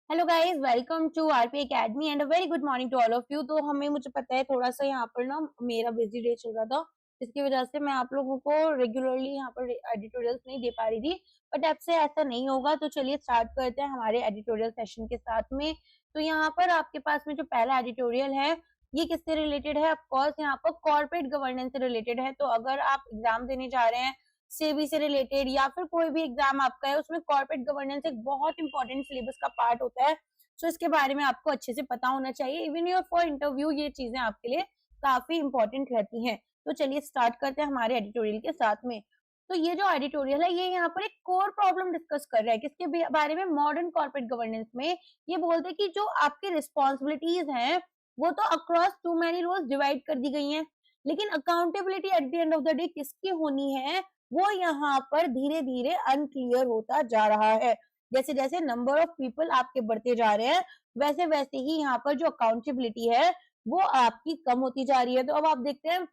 Hello guys, welcome to RP academy and a very good morning to all of you. तो मुझे पता है थोड़ा सा यहाँ पर ना मेरा बिजी डे चल रहा था, जिसकी वजह से मैं आप लोगों को रेगुलरली यहाँ पर एडिटोरियल्स नहीं दे पा रही थी। बट अब से ऐसा नहीं होगा, तो चलिए स्टार्ट करते हैं हमारे एडिटोरियल सेशन के साथ में। तो यहाँ पर आपके पास में जो पहला एडिटोरियल है, ये किससे रिलेटेड है? ऑफकोर्स यहाँ पर कॉर्पोरेट गवर्नेंस से रिलेटेड है। तो अगर आप एग्जाम देने जा रहे हैं सेबी से रिलेटेड या फिर कोई भी एग्जाम आपका है, उसमें कॉर्पोरेट गवर्नेंस एक बहुत इंपॉर्टेंट सिलेबस का पार्ट होता है। सो इसके बारे में आपको अच्छे से पता होना चाहिए। इवन योर फॉर इंटरव्यू ये चीजें आपके लिए काफी इंपॉर्टेंट रहती हैं। तो चलिए स्टार्ट करते हैं हमारे एडिटोरियल के साथ में। तो ये जो एडिटोरियल है, ये यहाँ पर एक कोर प्रॉब्लम डिस्कस कर रहा है। किसके बारे में? मॉडर्न कॉर्पोरेट गवर्नेंस में ये बोलते हैं कि जो आपकी रिस्पॉन्सिबिलिटीज हैं, वो तो across too many roles divide कर दी गई हैं, लेकिन accountability at the end of the day किसकी होनी है, वो यहाँ पर धीरे धीरे अनक्लियर होता जा रहा है। जैसे जैसे नंबर ऑफ पीपल आपके बढ़ते जा रहे हैं, वैसे वैसे ही यहाँ पर जो अकाउंटेबिलिटी है वो आपकी कम होती जा रही है। तो अब आप देखते हैं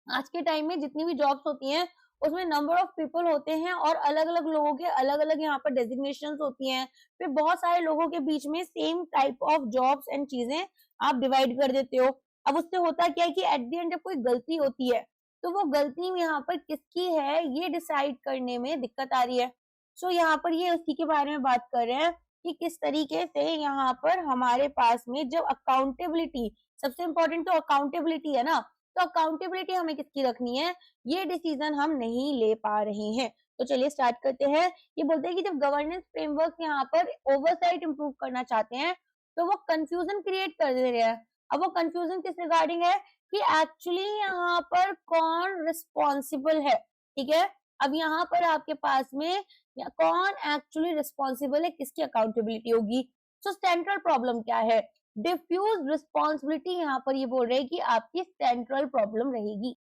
आज के टाइम में जितनी भी जॉब्स होती हैं, उसमें नंबर ऑफ पीपल होते हैं और अलग अलग लोगों के अलग अलग यहाँ पर डेजिग्नेशन होती हैं। फिर बहुत सारे लोगों के बीच में same type of jobs and चीजें आप डिवाइड कर देते हो। अब उससे होता क्या है कि एट द एंड जब कोई गलती होती है, तो वो गलती में यहाँ पर किसकी है ये डिसाइड करने में दिक्कत आ रही है। सो यहाँ पर ये उसी के बारे में बात कर रहे हैं कि किस तरीके से यहाँ पर हमारे पास में जब अकाउंटेबिलिटी, सबसे इंपॉर्टेंट तो अकाउंटेबिलिटी है ना, तो अकाउंटेबिलिटी हमें किसकी रखनी है, ये डिसीजन हम नहीं ले पा रहे हैं। तो चलिए स्टार्ट करते हैं। ये बोलते हैं कि जब गवर्नेंस फ्रेमवर्क यहाँ पर ओवरसाइट इंप्रूव करना चाहते हैं, तो वो कंफ्यूजन क्रिएट कर दे रहे हैं। अब वो कंफ्यूजन किस रिगार्डिंग है कि एक्चुअली यहाँ पर कौन रिस्पॉन्सिबल है। ठीक है, अब यहाँ पर आपके पास में कौन एक्चुअली रिस्पॉन्सिबल है, किसकी अकाउंटेबिलिटी होगी। तो सेंट्रल प्रॉब्लम क्या है? डिफ्यूज रिस्पॉन्सिबिलिटी यहाँ पर ये बोल रहे हैं कि आपकी सेंट्रल प्रॉब्लम रहेगी।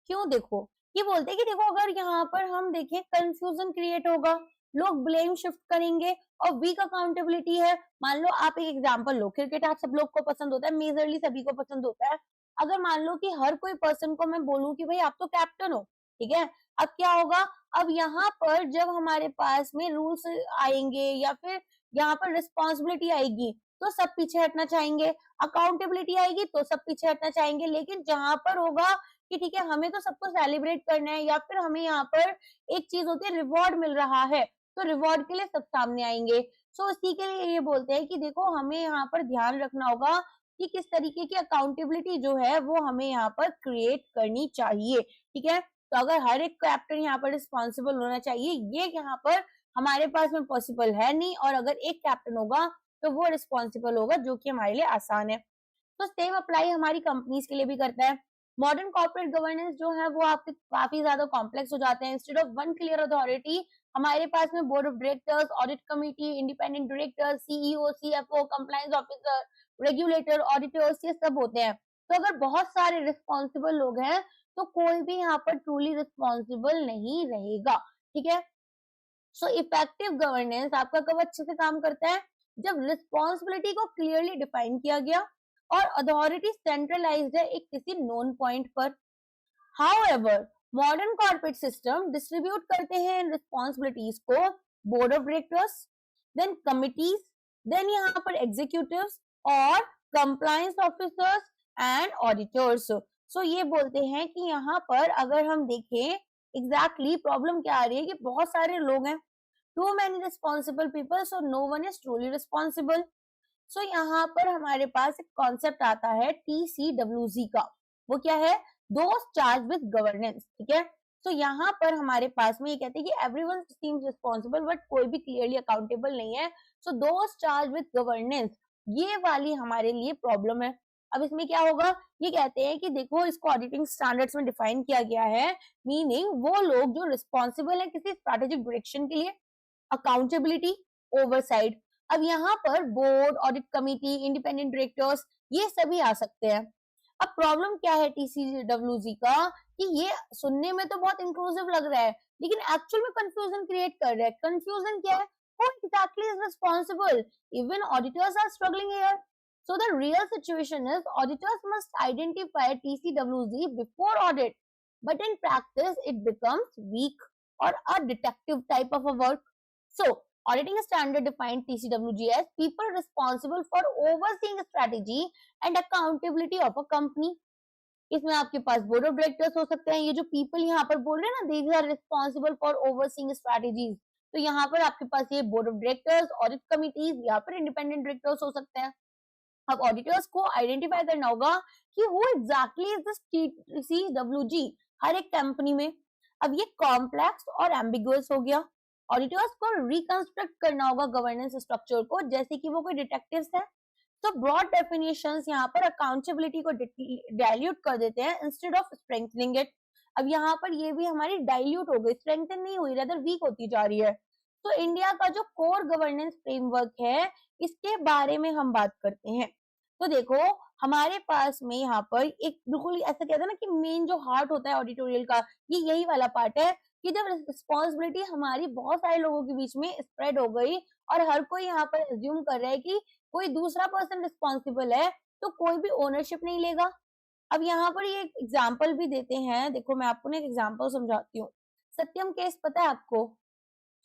क्यों? देखो, ये बोलते हैं कि देखो अगर यहाँ पर हम देखें कंफ्यूजन क्रिएट होगा, लोग ब्लेम शिफ्ट करेंगे और वीक अकाउंटेबिलिटी है। मान लो आप एक एग्जांपल लो, क्रिकेट आप सब लोग को पसंद होता है, मेजरली सभी को पसंद होता है। अगर मान लो कि हर कोई पर्सन को मैं बोलूं कि भाई आप तो कैप्टन हो, ठीक है, अब क्या होगा? अब यहाँ पर जब हमारे पास में रूल्स आएंगे या फिर यहाँ पर रिस्पॉन्सिबिलिटी आएगी, तो सब पीछे हटना चाहेंगे। अकाउंटेबिलिटी आएगी तो सब पीछे हटना चाहेंगे। लेकिन जहां पर होगा कि ठीक है हमें तो सबको सेलिब्रेट करना है या फिर हमें यहाँ पर एक चीज होती है रिवॉर्ड मिल रहा है, तो रिवॉर्ड के लिए सब सामने आएंगे। सो इसी के लिए ये बोलते हैं कि देखो हमें यहाँ पर ध्यान रखना होगा कि किस तरीके की अकाउंटेबिलिटी जो है वो हमें यहाँ पर क्रिएट करनी चाहिए। ठीक है, तो अगर हर एक कैप्टन यहाँ पर रिस्पॉन्सिबल होना चाहिए, ये यहाँ पर हमारे पास में पॉसिबल है नहीं। और अगर एक कैप्टन होगा तो वो रिस्पॉन्सिबल होगा, जो कि हमारे लिए आसान है। तो सेम अप्लाई हमारी कंपनीज के लिए भी करता है। मॉडर्न कॉर्पोरेट गवर्नेंस जो है वो आपके काफी ज्यादा कॉम्प्लेक्स हो जाते हैं। Instead of one clear authority, हमारे पास में board of directors, audit committee, independent director, CEO, CFO, compliance officer, regulator, auditors, ये सब होते हैं। तो अगर बहुत सारे रिस्पॉन्सिबल लोग हैं, तो कोई भी यहाँ पर ट्रूली रिस्पॉन्सिबल नहीं रहेगा। ठीक है, सो इफेक्टिव गवर्नेंस आपका कब अच्छे से काम करता है? जब रिस्पॉन्सिबिलिटी को क्लियरली डिफाइन किया गया और अथॉरिटी सेंट्रलाइज्ड है एक किसी नोन पॉइंट पर। However, modern corporate system distribute करते हैं इन रिस्पॉन्सिबिलिटीज को board of directors, then committees, then यहाँ पर एग्जीक्यूटिव्स और compliance officers and auditors. So ये बोलते हैं कि यहाँ पर अगर हम देखें एग्जैक्टली प्रॉब्लम क्या आ रही है कि बहुत सारे लोग हैं, too many responsible people, so no one is truly responsible. So यहाँ पर हमारे पास एक कॉन्सेप्ट आता है TCWG का। वो क्या है? Those charge with governance. ठीक है, तो यहाँ पर हमारे पास में ये कहते हैं कि एवरीवन सीम्स रिस्पॉन्सिबल बट कोई भी क्लियरली अकाउंटेबल नहीं है। So those charge with governance, ये वाली हमारे लिए प्रॉब्लम है। अब इसमें क्या होगा? ये कहते हैं कि देखो इसको ऑडिटिंग स्टैंडर्ड्स में डिफाइन किया गया है, मीनिंग वो लोग जो रिस्पॉन्सिबल है किसी स्ट्रैटेजिक डायरेक्शन के लिए, अकाउंटेबिलिटी, ओवरसाइट। अब यहाँ पर board, audit committee, independent directors, ये सभी आ सकते हैं। अब प्रॉब्लम क्या है TCWG का कि ये सुनने में तो बहुत इंक्लूसिव लग रहा है, लेकिन एक्चुअल में कंफ्यूजन क्रिएट कर रहा है। कंफ्यूजन क्या है? Who exactly is responsible? Even auditors are struggling here. So the real situation is auditors must identify TCWG before audit, but in practice it becomes weak or a detective type of a work. So Auditing standard defined TCWG as people responsible for overseeing strategy and accountability of a company. इसमें आपके पास board of directors हो सकते हैं, ये जो people यहाँ पर बोल रहे हैं ना, these are responsible for overseeing strategies, तो यहाँ पर आपके पास ये board of directors, audit committees या फिर इंडिपेंडेंट डायरेक्टर्स हो सकते हैं। अब ऑडिटर्स को आइडेंटिफाई करना होगा कि who exactly is the TCWG हर एक कंपनी में। अब ये कॉम्प्लेक्स और एम्बिगुअस हो गया। ऑडिटर्स को रिकंस्ट्रक्ट करना होगा गवर्नेंस स्ट्रक्चर को, जैसे कि वो कोई डिटेक्टिव्स है। तो ब्रॉड डेफिनेशंस यहाँ पर अकाउंटेबिलिटी को डाइल्यूट कर देते हैं इंस्टेड ऑफ स्ट्रेंथनिंग इट। अब यहाँ पर ये भी हमारी डाइल्यूट हो गई, स्ट्रेंथन नहीं हुई, रेदर वीक होती जा रही है। तो इंडिया का जो कोर गवर्नेंस फ्रेमवर्क है, इसके बारे में हम बात करते हैं। तो देखो हमारे पास में यहाँ पर एक बिल्कुल ऐसा कहते हैं ना कि मेन जो हार्ट होता है ऑडिटोरियल का, ये यही वाला पार्ट है कि जब रिस्पॉन्सिबिलिटी हमारी बहुत सारे लोगों के बीच में स्प्रेड हो गई और हर कोई यहाँ पर एज्यूम कर रहा है कि कोई दूसरा पर्सन रिस्पॉन्सिबल है, तो कोई भी ओनरशिप नहीं लेगा। अब यहाँ पर ये एग्जाम्पल भी देते हैं, देखो मैं आपको ना एक एग्जाम्पल समझाती हूँ। सत्यम केस पता है आपको?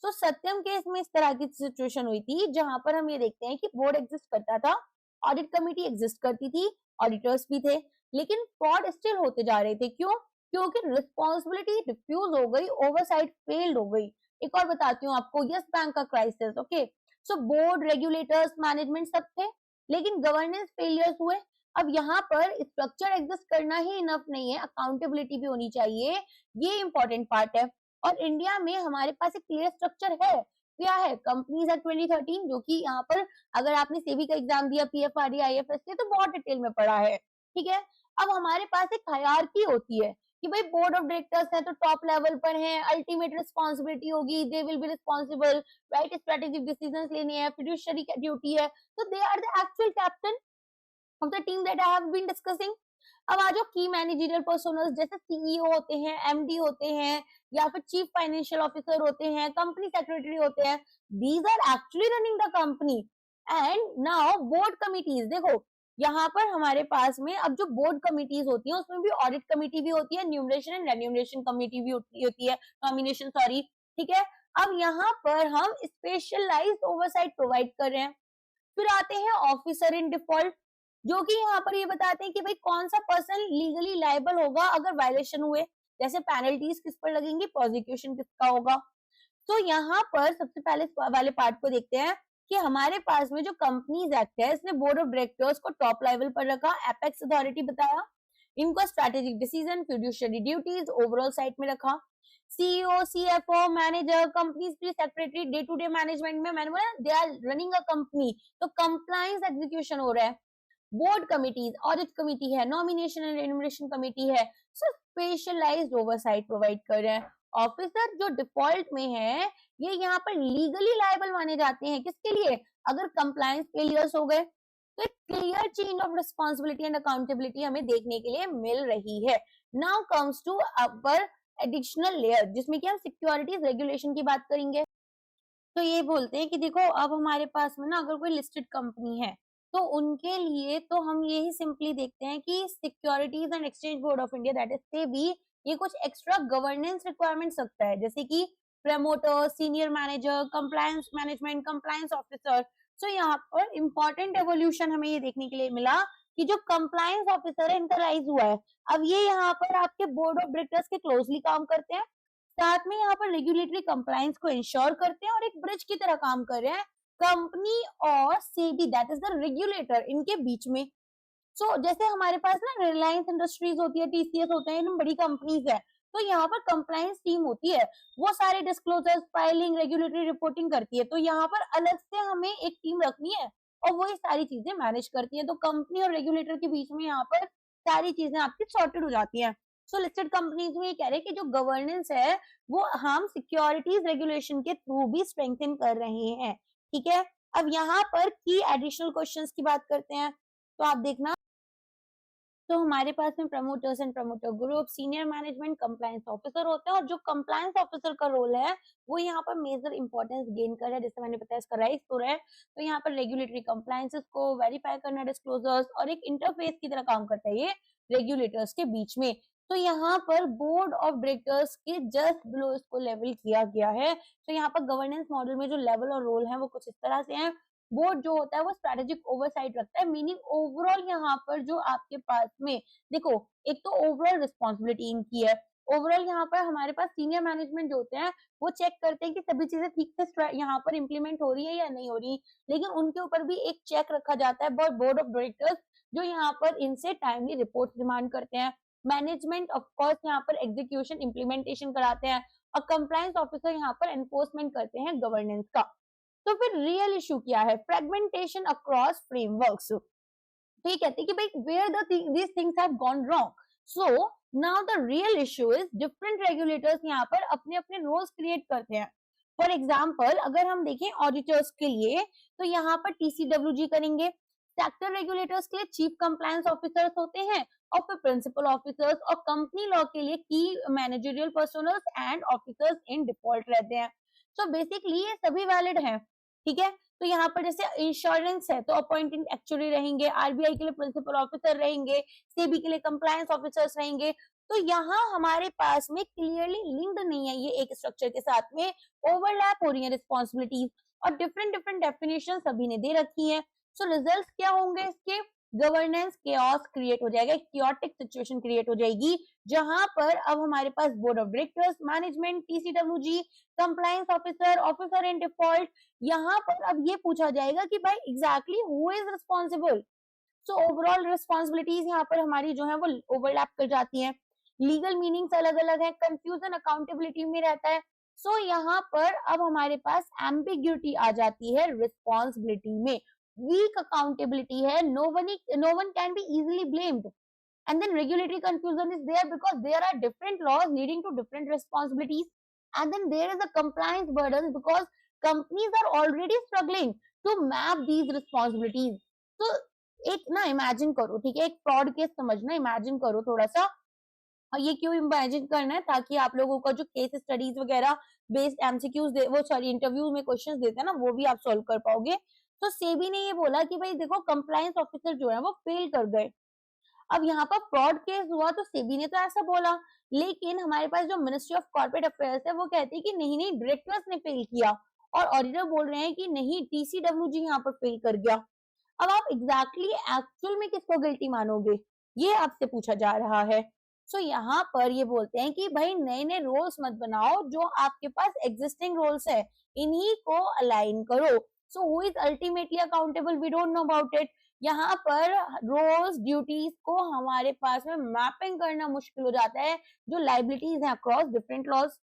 तो सत्यम केस में इस तरह की सिचुएशन हुई थी, जहां पर हम ये देखते हैं कि बोर्ड एग्जिस्ट करता था, ऑडिट कमेटी एग्जिस्ट करती थी, ऑडिटर्स भी थे, लेकिन फ्रॉड स्टिल होते जा रहे थे। क्यों? क्योंकि रिस्पॉन्सिबिलिटी डिफ्यूज हो गई, ओवरसाइट फेल्ड हो गई। एक और बताती हूँ आपको, यस बैंक का क्राइसिस। ओके, सो बोर्ड, रेगुलेटर्स, मैनेजमेंट सब थे, लेकिन गवर्नेंस फेलियर्स हुए। अब यहाँ पर स्ट्रक्चर एग्जिस्ट करना ही इनफ नहीं है, अकाउंटेबिलिटी भी होनी चाहिए, ये इंपॉर्टेंट पार्ट है। और इंडिया में हमारे पास एक क्लियर स्ट्रक्चर है। क्या है? कंपनीज एक्ट 2013, जो कि यहाँ पर अगर आपने सेबी का एग्जाम दिया, PFRD, IFS से, तो बहुत डिटेल में पढ़ा है। ठीक है, अब हमारे पास एक हायरार्की होती है कि भाई बोर्ड ऑफ डायरेक्टर्स है तो टॉप लेवल पर है, अल्टीमेट रिस्पॉन्सिबिलिटी होगी, they will be responsible, right strategic decisions लेने हैं, फिड्यूशियरी ड्यूटी है, तो they are the actual captain of the team that I have been discussing. अब आ जाओ की मैनेजरियल पर्सोनल्स, जैसे CEO होते हैं, MD होते हैं, या फिर चीफ फाइनेंशियल ऑफिसर होते हैं, कंपनी सेक्रेटरी होते हैं, these are actually running the company. And now board committees, देखो यहाँ पर हमारे पास में अब जो बोर्ड कमिटीज होती हैं, उसमें भी ऑडिट कमिटी भी होती है, न्यूमरेशन एंड रेन्यूमरेशन कमिटी भी होती है, नॉमिनेशन सॉरी। ठीक है, अब यहाँ पर हम स्पेशलाइज्ड ओवरसाइट प्रोवाइड कर रहे हैं। फिर आते हैं ऑफिसर इन डिफॉल्ट, जो कि यहाँ पर ये बताते हैं कि भाई कौन सा पर्सन लीगली लायबल होगा अगर वायलेशन हुए, जैसे पेनल्टीज किस पर लगेंगी, प्रोसिक्यूशन किसका होगा। तो यहाँ पर सबसे पहले वाले पार्ट को देखते हैं कि हमारे पास में जो कंपनीज एक्ट है, इसने बोर्ड ऑफ डायरेक्टर्स को टॉप लेवल पर रखा, एपेक्स अथॉरिटी बताया, इनको strategic decision, fiduciary duties overall sight में रखा, CEO, CFO, manager, company secretary, day to day management में मैंने बोला they are running a company, तो कंप्लायंस एग्जीक्यूशन हो रहा है। बोर्ड कमिटीज, ऑडिट कमिटी है, नॉमिनेशन एंड रेन्यूमरेशन कमिटी है, सो स्पेशलाइज्ड ओवरसाइट प्रोवाइड कर रहे हैं। ऑफिसर जो डिफॉल्ट में है, ये यहाँ पर लीगली लायबल माने जाते हैं, किसके लिए? अगर कंप्लायंस फेलियर्स हो गए। तो एक clear chain of responsibility and accountability हमें देखने के लिए मिल रही है। Now comes to our additional layer, जिसमें कि हम सिक्योरिटीज रेगुलेशन की बात करेंगे। तो ये बोलते हैं कि देखो अब हमारे पास में ना अगर कोई लिस्टेड कंपनी है, तो उनके लिए तो हम यही सिंपली देखते हैं कि securities and exchange board of India, that is SEBI, ये कुछ एक्स्ट्रा गवर्नेंस रिक्वायरमेंट्स रखता है, जैसे कि promoter, senior manager, compliance management, compliance officer. So यहाँ पर इंपॉर्टेंट एवोल्यूशन हमें ये देखने के लिए मिला कि जो कंप्लायंस ऑफिसर है, इनका राइज हुआ है। अब ये यहाँ पर आपके बोर्ड ऑफ डायरेक्टर्स के क्लोजली काम करते हैं, साथ में यहाँ पर रेगुलेटरी कंप्लायंस को इंश्योर करते हैं और एक ब्रिज की तरह काम कर रहे हैं कंपनी और SEBI, that is the regulator, इनके बीच में। सो जैसे हमारे पास ना रिलायंस इंडस्ट्रीज होती है, TCS होते हैं, इन बड़ी कंपनीज है, तो यहाँ पर कंप्लायंस टीम होती है, वो सारे डिस्क्लोजर्स, फाइलिंग, रेगुलेटरी रिपोर्टिंग करती है। तो यहाँ पर अलग से हमें एक टीम रखनी है और वो ये सारी चीजें मैनेज करती है। तो कंपनी और रेगुलेटर के बीच में यहाँ पर सारी चीजें आपकी सॉर्टेड हो जाती है। सो लिस्टेड कंपनीज में ये कह रहे हैं कि जो गवर्नेंस है वो हम सिक्योरिटीज रेगुलेशन के थ्रू भी स्ट्रेंथन कर रहे हैं। ठीक है, अब यहाँ पर की एडिशनल क्वेश्चंस की बात करते हैं, तो आप देखना। तो हमारे पास में promoters and promoter group, senior management, compliance officer होते हैं, और जो कंप्लायंस ऑफिसर का रोल है वो यहाँ पर मेजर इंपॉर्टेंस गेन कर रहा है, जैसे मैंने बताया इसका राइज हो रहा है। तो यहाँ पर रेगुलेटरी कंप्लायंसेस को वेरीफाई करना, डिस्क्लोजर्स, और एक इंटरफेस की तरह काम करता है ये रेगुलेटर्स के बीच में। तो यहाँ पर बोर्ड ऑफ डायरेक्टर्स के जस्ट बिलो इसको लेवल किया गया है। तो यहाँ पर गवर्नेंस मॉडल में जो लेवल और रोल है वो कुछ इस तरह से है। बोर्ड जो होता है वो स्ट्रेटेजिक ओवरसाइट रखता है, मीनिंग ओवरऑल यहाँ पर जो आपके पास में देखो, एक तो ओवरऑल रिस्पॉन्सिबिलिटी इनकी है। ओवरऑल यहाँ पर हमारे पास सीनियर मैनेजमेंट जो होते हैं वो चेक करते हैं कि सभी चीजें ठीक से यहाँ पर इम्प्लीमेंट हो रही है या नहीं हो रही, लेकिन उनके ऊपर भी एक चेक रखा जाता है बोर्ड ऑफ डायरेक्टर्स, जो यहाँ पर इनसे टाइमली रिपोर्ट डिमांड करते हैं। मैनेजमेंट ऑफ कोर्स यहाँ पर एग्जीक्यूशन इम्प्लीमेंटेशन कराते हैं, और कंप्लायंस ऑफिसर यहाँ पर एनफोर्समेंट करते हैं गवर्नेंस का। तो फिर रियल इशू क्या है? Fragmentation across frameworks. तो ये कहते हैं कि भाई where these things have gone wrong, so now the real issue is different regulators यहाँ पर अपने अपने रोल्स क्रिएट करते हैं। फॉर एग्जाम्पल अगर हम देखें ऑडिटर्स के लिए, तो यहाँ पर TCWG करेंगे। सेक्टर रेगुलेटर्स के लिए चीफ कंप्लायंस ऑफिसर्स होते हैं, और फिर प्रिंसिपल ऑफिसर्स, और कंपनी लॉ के लिए की managerial personnels and officers in default रहते हैं। सो बेसिकली ये सभी वैलिड हैं, ठीक है। तो यहाँ पर जैसे इंश्योरेंस है तो अपॉइंटिंग एक्चुअली रहेंगे, RBI के लिए प्रिंसिपल ऑफिसर रहेंगे, सेबी के लिए कंप्लायंस ऑफिसर्स रहेंगे। तो यहाँ हमारे पास में क्लियरली लिंक्ड नहीं है ये एक स्ट्रक्चर के साथ में, ओवरलैप हो रही है रिस्पॉन्सिबिलिटीज, और डिफरेंट डिफरेंट डेफिनेशन सभी ने दे रखी है। सो रिजल्ट क्या होंगे इसके? गवर्नेंस केओस क्रिएट हो जाएगा, क्योटिक सिचुएशन क्रिएट हो जाएगी, जहां पर अब हमारे पास board of directors, management, TCWG, compliance officer, officer in default, यहाँ पर अब ये पूछा जाएगा कि भाई exactly who is responsible. So overall responsibilities यहाँ पर हमारी जो है वो ओवरलैप कर जाती हैं, लीगल मीनिंग्स अलग अलग है, कंफ्यूजन अकाउंटेबिलिटी में रहता है। सो यहाँ पर अब हमारे पास एम्बिग्यूटी आ जाती है रिस्पॉन्सिबिलिटी में, वीक अकाउंटेबिलिटी है, no one can be easily blamed, and then regulatory confusion is there because there are different laws leading to different responsibilities, and then there is a compliance burden because companies are already struggling to map these responsibilities. तो एक ना imagine करो, ठीक है, एक fraud case समझना, imagine करो थोड़ा सा। और ये क्यों इमेजिन करना है? ताकि आप लोगों का जो केस स्टडीज वगैरह बेस्ड एमसीक्यूज वो सॉरी इंटरव्यू में क्वेश्चंस देते हैं ना, वो भी आप सॉल्व कर पाओगे। तो सेबी ने ये बोला कि भाई देखो कंप्लायंस ऑफिसर जो है वो फेल कर गए। अब यहाँ पर फ्रॉड केस हुआ तो सेबी ने तो ऐसा बोला, लेकिन हमारे पास जो मिनिस्ट्री ऑफ कॉर्पोरेट अफेयर्स है वो कहती है कि नहीं नहीं डायरेक्टर्स ने फेल किया, और ऑडिटर बोल रहे हैं कि नहीं TCWG यहाँ पर फेल कर गया। अब आप एग्जैक्टली एक्चुअल में किसको गिल्टी मानोगे, ये आपसे पूछा जा रहा है। सो यहाँ पर ये बोलते हैं कि भाई नए नए रोल्स मत बनाओ, जो आपके पास एग्जिस्टिंग रोल्स है इन्हीं को अलाइन करो। So who is ultimately accountable, we don't know about it. यहाँ पर रोल्स ड्यूटीज को हमारे पास में मैपिंग करना मुश्किल हो जाता है, जो लाइबिलिटीज है across different laws.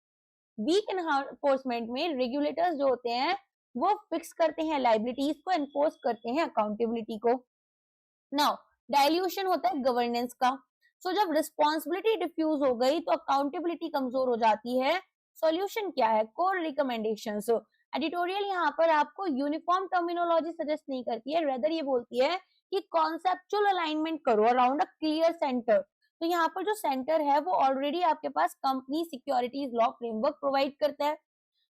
Weak enforcement में रेगुलेटर्स जो होते हैं वो फिक्स करते हैं लाइबिलिटीज को, एनफोर्स करते हैं अकाउंटेबिलिटी को। नाउ डाइल्यूशन होता है गवर्नेंस का। सो जब रिस्पॉन्सिबिलिटी डिफ्यूज हो गई तो अकाउंटेबिलिटी कमजोर हो जाती है। सॉल्यूशन क्या है? Core recommendations. एडिटोरियल यहाँ पर आपको यूनिफॉर्म टर्मिनोलॉजी सजेस्ट नहीं करती है, रेदर ये बोलती है कि कॉन्सेप्चुअल अलाइनमेंट करो अराउंड अ क्लियर सेंटर। तो यहाँ पर जो सेंटर है वो ऑलरेडी आपके पास company securities law framework provide करता है।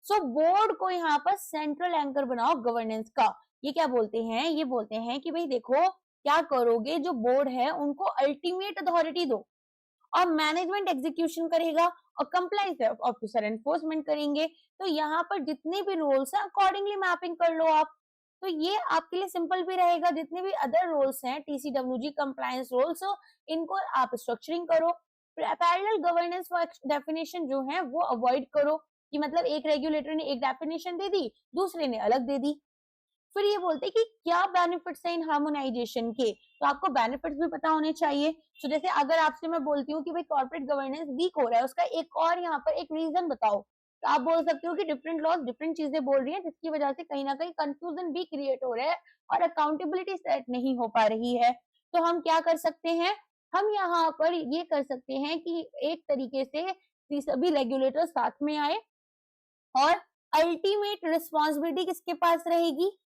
सो बोर्ड को यहाँ पर सेंट्रल एंकर बनाओ गवर्नेंस का। ये क्या बोलते हैं? ये बोलते हैं कि भाई देखो क्या करोगे, जो बोर्ड है उनको अल्टीमेट अथॉरिटी दो, और मैनेजमेंट एग्जीक्यूशन करेगा, और कंप्लायंस ऑफिसर एनफोर्समेंट करेंगे। तो यहाँ पर जितने भी रोल्स हैं अकॉर्डिंगली मैपिंग कर लो आप। तो ये आपके लिए सिंपल भी रहेगा, जितने भी अदर रोल्स हैं TCWG कंप्लायंस रोल्स, इनको आप स्ट्रक्चरिंग करो। पैरेलल गवर्नेंस डेफिनेशन जो है वो अवॉइड करो, कि मतलब एक रेगुलेटर ने एक डेफिनेशन दे दी, दूसरे ने अलग दे दी। फिर ये बोलते हैं कि क्या बेनिफिट्स हैं इन हार्मोनाइजेशन के, तो आपको बेनिफिट्स भी पता होने चाहिए। तो जैसे अगर आपसे मैं बोलती हूँ कि भाई कॉर्पोरेट गवर्नेंस वीक हो रहा है, उसका एक और यहाँ पर एक रीजन बताओ, तो आप बोल सकते हो कि डिफरेंट लॉज डिफरेंट चीजें बोल रही हैं, जिसकी वजह से कहीं ना कहीं कंफ्यूजन भी क्रिएट हो रहा है और अकाउंटेबिलिटी सेट नहीं हो पा रही है। तो हम क्या कर सकते हैं? हम यहाँ पर ये कर सकते हैं कि एक तरीके से सभी रेगुलेटर साथ में आए, और अल्टीमेट रिस्पॉन्सिबिलिटी किसके पास रहेगी?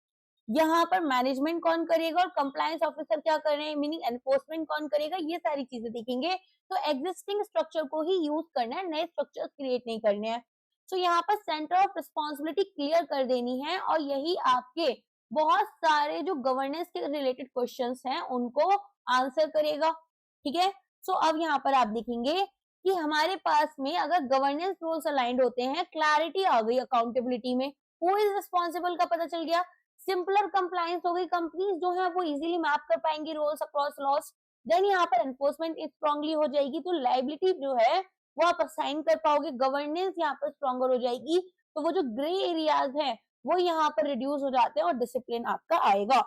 यहाँ पर मैनेजमेंट कौन करेगा और कंप्लायंस ऑफिसर क्या कर रहे हैं, मीनिंग एनफोर्समेंट कौन करेगा, ये सारी चीजें देखेंगे। तो एग्जिस्टिंग स्ट्रक्चर को ही यूज करना है, नए स्ट्रक्चर्स क्रिएट नहीं करने हैं। तो यहाँ पर सेंटर ऑफ रिस्पॉन्सिबिलिटी क्लियर कर देनी है, और यही आपके बहुत सारे जो गवर्नेंस के रिलेटेड क्वेश्चंस हैं उनको आंसर करेगा, ठीक है। सो अब यहाँ पर आप देखेंगे कि हमारे पास में अगर गवर्नेंस रूल्स अलाइंड होते हैं, क्लैरिटी आ गई अकाउंटेबिलिटी में, हु इज रिस्पॉन्सिबल का पता चल गया, सिंपलर कंप्लायंस हो गई, कंपनीज जो है वो इजीली मैप कर पाएंगी रूल्स अक्रॉस लॉस, देन यहाँ पर एनफोर्समेंट स्ट्रांगली हो जाएगी, तो लायबिलिटी जो है वो आप असाइन कर पाओगे, गवर्नेंस यहाँ पर स्ट्रॉन्गर हो जाएगी, तो वो जो ग्रे एरियाज है वो यहाँ पर रिड्यूस हो जाते हैं और डिसिप्लिन आपका आएगा।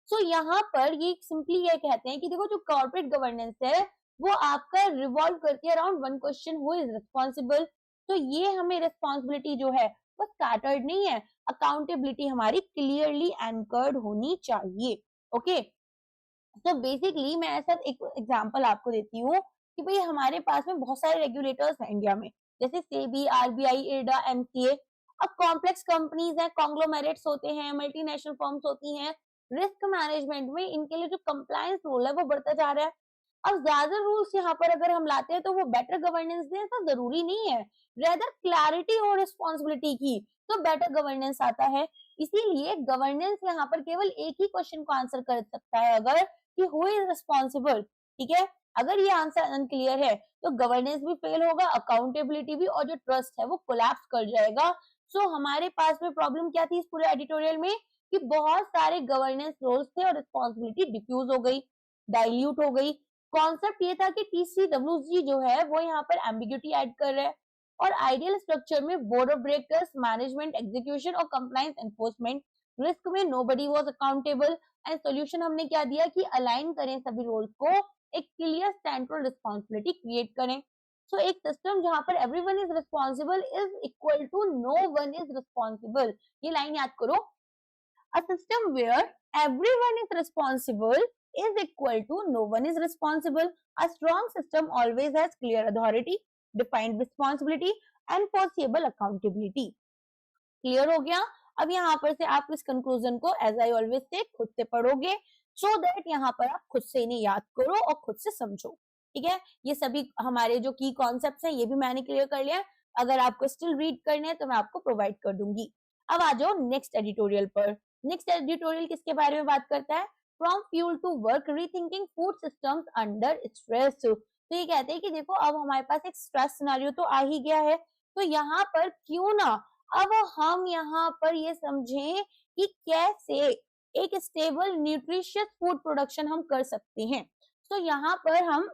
सो यहाँ पर ये सिंपली ये कहते हैं कि देखो जो कॉर्पोरेट गवर्नेंस है वो आपका रिवॉल्व करती है around one question, who is responsible. तो ये हमें रिस्पॉन्सिबिलिटी जो है वो स्कैटर्ड नहीं है, अकाउंटेबिलिटी हमारी क्लियरली एंकर्ड होनी चाहिए। ओके, तो बेसिकली मैं ऐसा एक एग्जांपल आपको देती हूँ कि भाई हमारे पास में बहुत सारे रेगुलेटर्स हैं इंडिया में, जैसे सेबी, आरबीआई, इरडा, एमसीए। अब कॉम्प्लेक्स कंपनीज हैं, कॉन्ग्लोमेरेट्स होते हैं, मल्टीनेशनल फर्म्स होती हैं, रिस्क मैनेजमेंट में इनके लिए जो कंप्लायंस रूल है वो बढ़ता जा रहा है। अब ज्यादा रूल्स यहाँ पर अगर हम लाते हैं तो वो बेटर गवर्नेंस दें, ऐसा जरूरी नहीं है, रेदर क्लैरिटी हो रिस्पॉन्सिबिलिटी की तो बेटर गवर्नेंस आता है। इसीलिए गवर्नेंस यहाँ पर केवल एक ही क्वेश्चन को आंसर कर सकता है अगर कि हु इज रिस्पॉन्सिबल, ठीक है। अगर ये आंसर अनक्लियर है तो गवर्नेंस भी फेल होगा, अकाउंटेबिलिटी भी, और जो ट्रस्ट है वो कोलैप्स कर जाएगा। सो हमारे पास में प्रॉब्लम क्या थी इस पूरे एडिटोरियल में कि बहुत सारे गवर्नेंस रोल्स थे और रिस्पॉन्सिबिलिटी डिफ्यूज हो गई, डाइल्यूट हो गई। कॉन्सेप्ट ये था कि टीसीडब्ल्यूजी जो है वो यहाँ पर एम्बिग्यूटी ऐड कर रहा है, और आइडियल स्ट्रक्चर में board of directors, management, execution और कंप्लायंस एनफोर्समेंट, रिस्क में nobody was accountable, and solution हमने क्या दिया कि अलाइन करें सभी रोल्स को, एक क्लियर सेंट्रल रिस्पॉन्सिबिलिटी क्रिएट करें। सो एक सिस्टम जहां पर everyone is responsible is equal to no one is responsible, ये लाइन याद करो। A system where everyone is responsible is equal to no one is responsible. A strong system always has clear authority, defined responsibility and foreseeable accountability. Clear हो गया? अब यहाँ पर से आप इस कंक्लूजन को एज आई ऑलवेज से खुद से पढ़ोगे, सो दैट यहाँ पर आप खुद से इन्हें याद करो और खुद से समझो, ठीक है। ये सभी हमारे जो की कॉन्सेप्ट्स हैं ये भी मैंने क्लियर कर लिया, अगर आपको स्टिल रीड करने हैं तो मैं आपको प्रोवाइड कर दूंगी। अब आ जाओ नेक्स्ट एडिटोरियल पर। नेक्स्ट एडिटोरियल किसके बारे में बात करता है? From fuel to work, rethinking food systems under stress. तो ये कहते हैं कि देखो अब हमारे पास एक स्ट्रेस सिनेरियो तो आ ही गया है, तो यहाँ पर क्यों ना अब हम यहाँ पर ये समझें कि कैसे एक स्टेबल न्यूट्रिशियस फूड प्रोडक्शन हम कर सकते हैं। तो यहाँ पर हम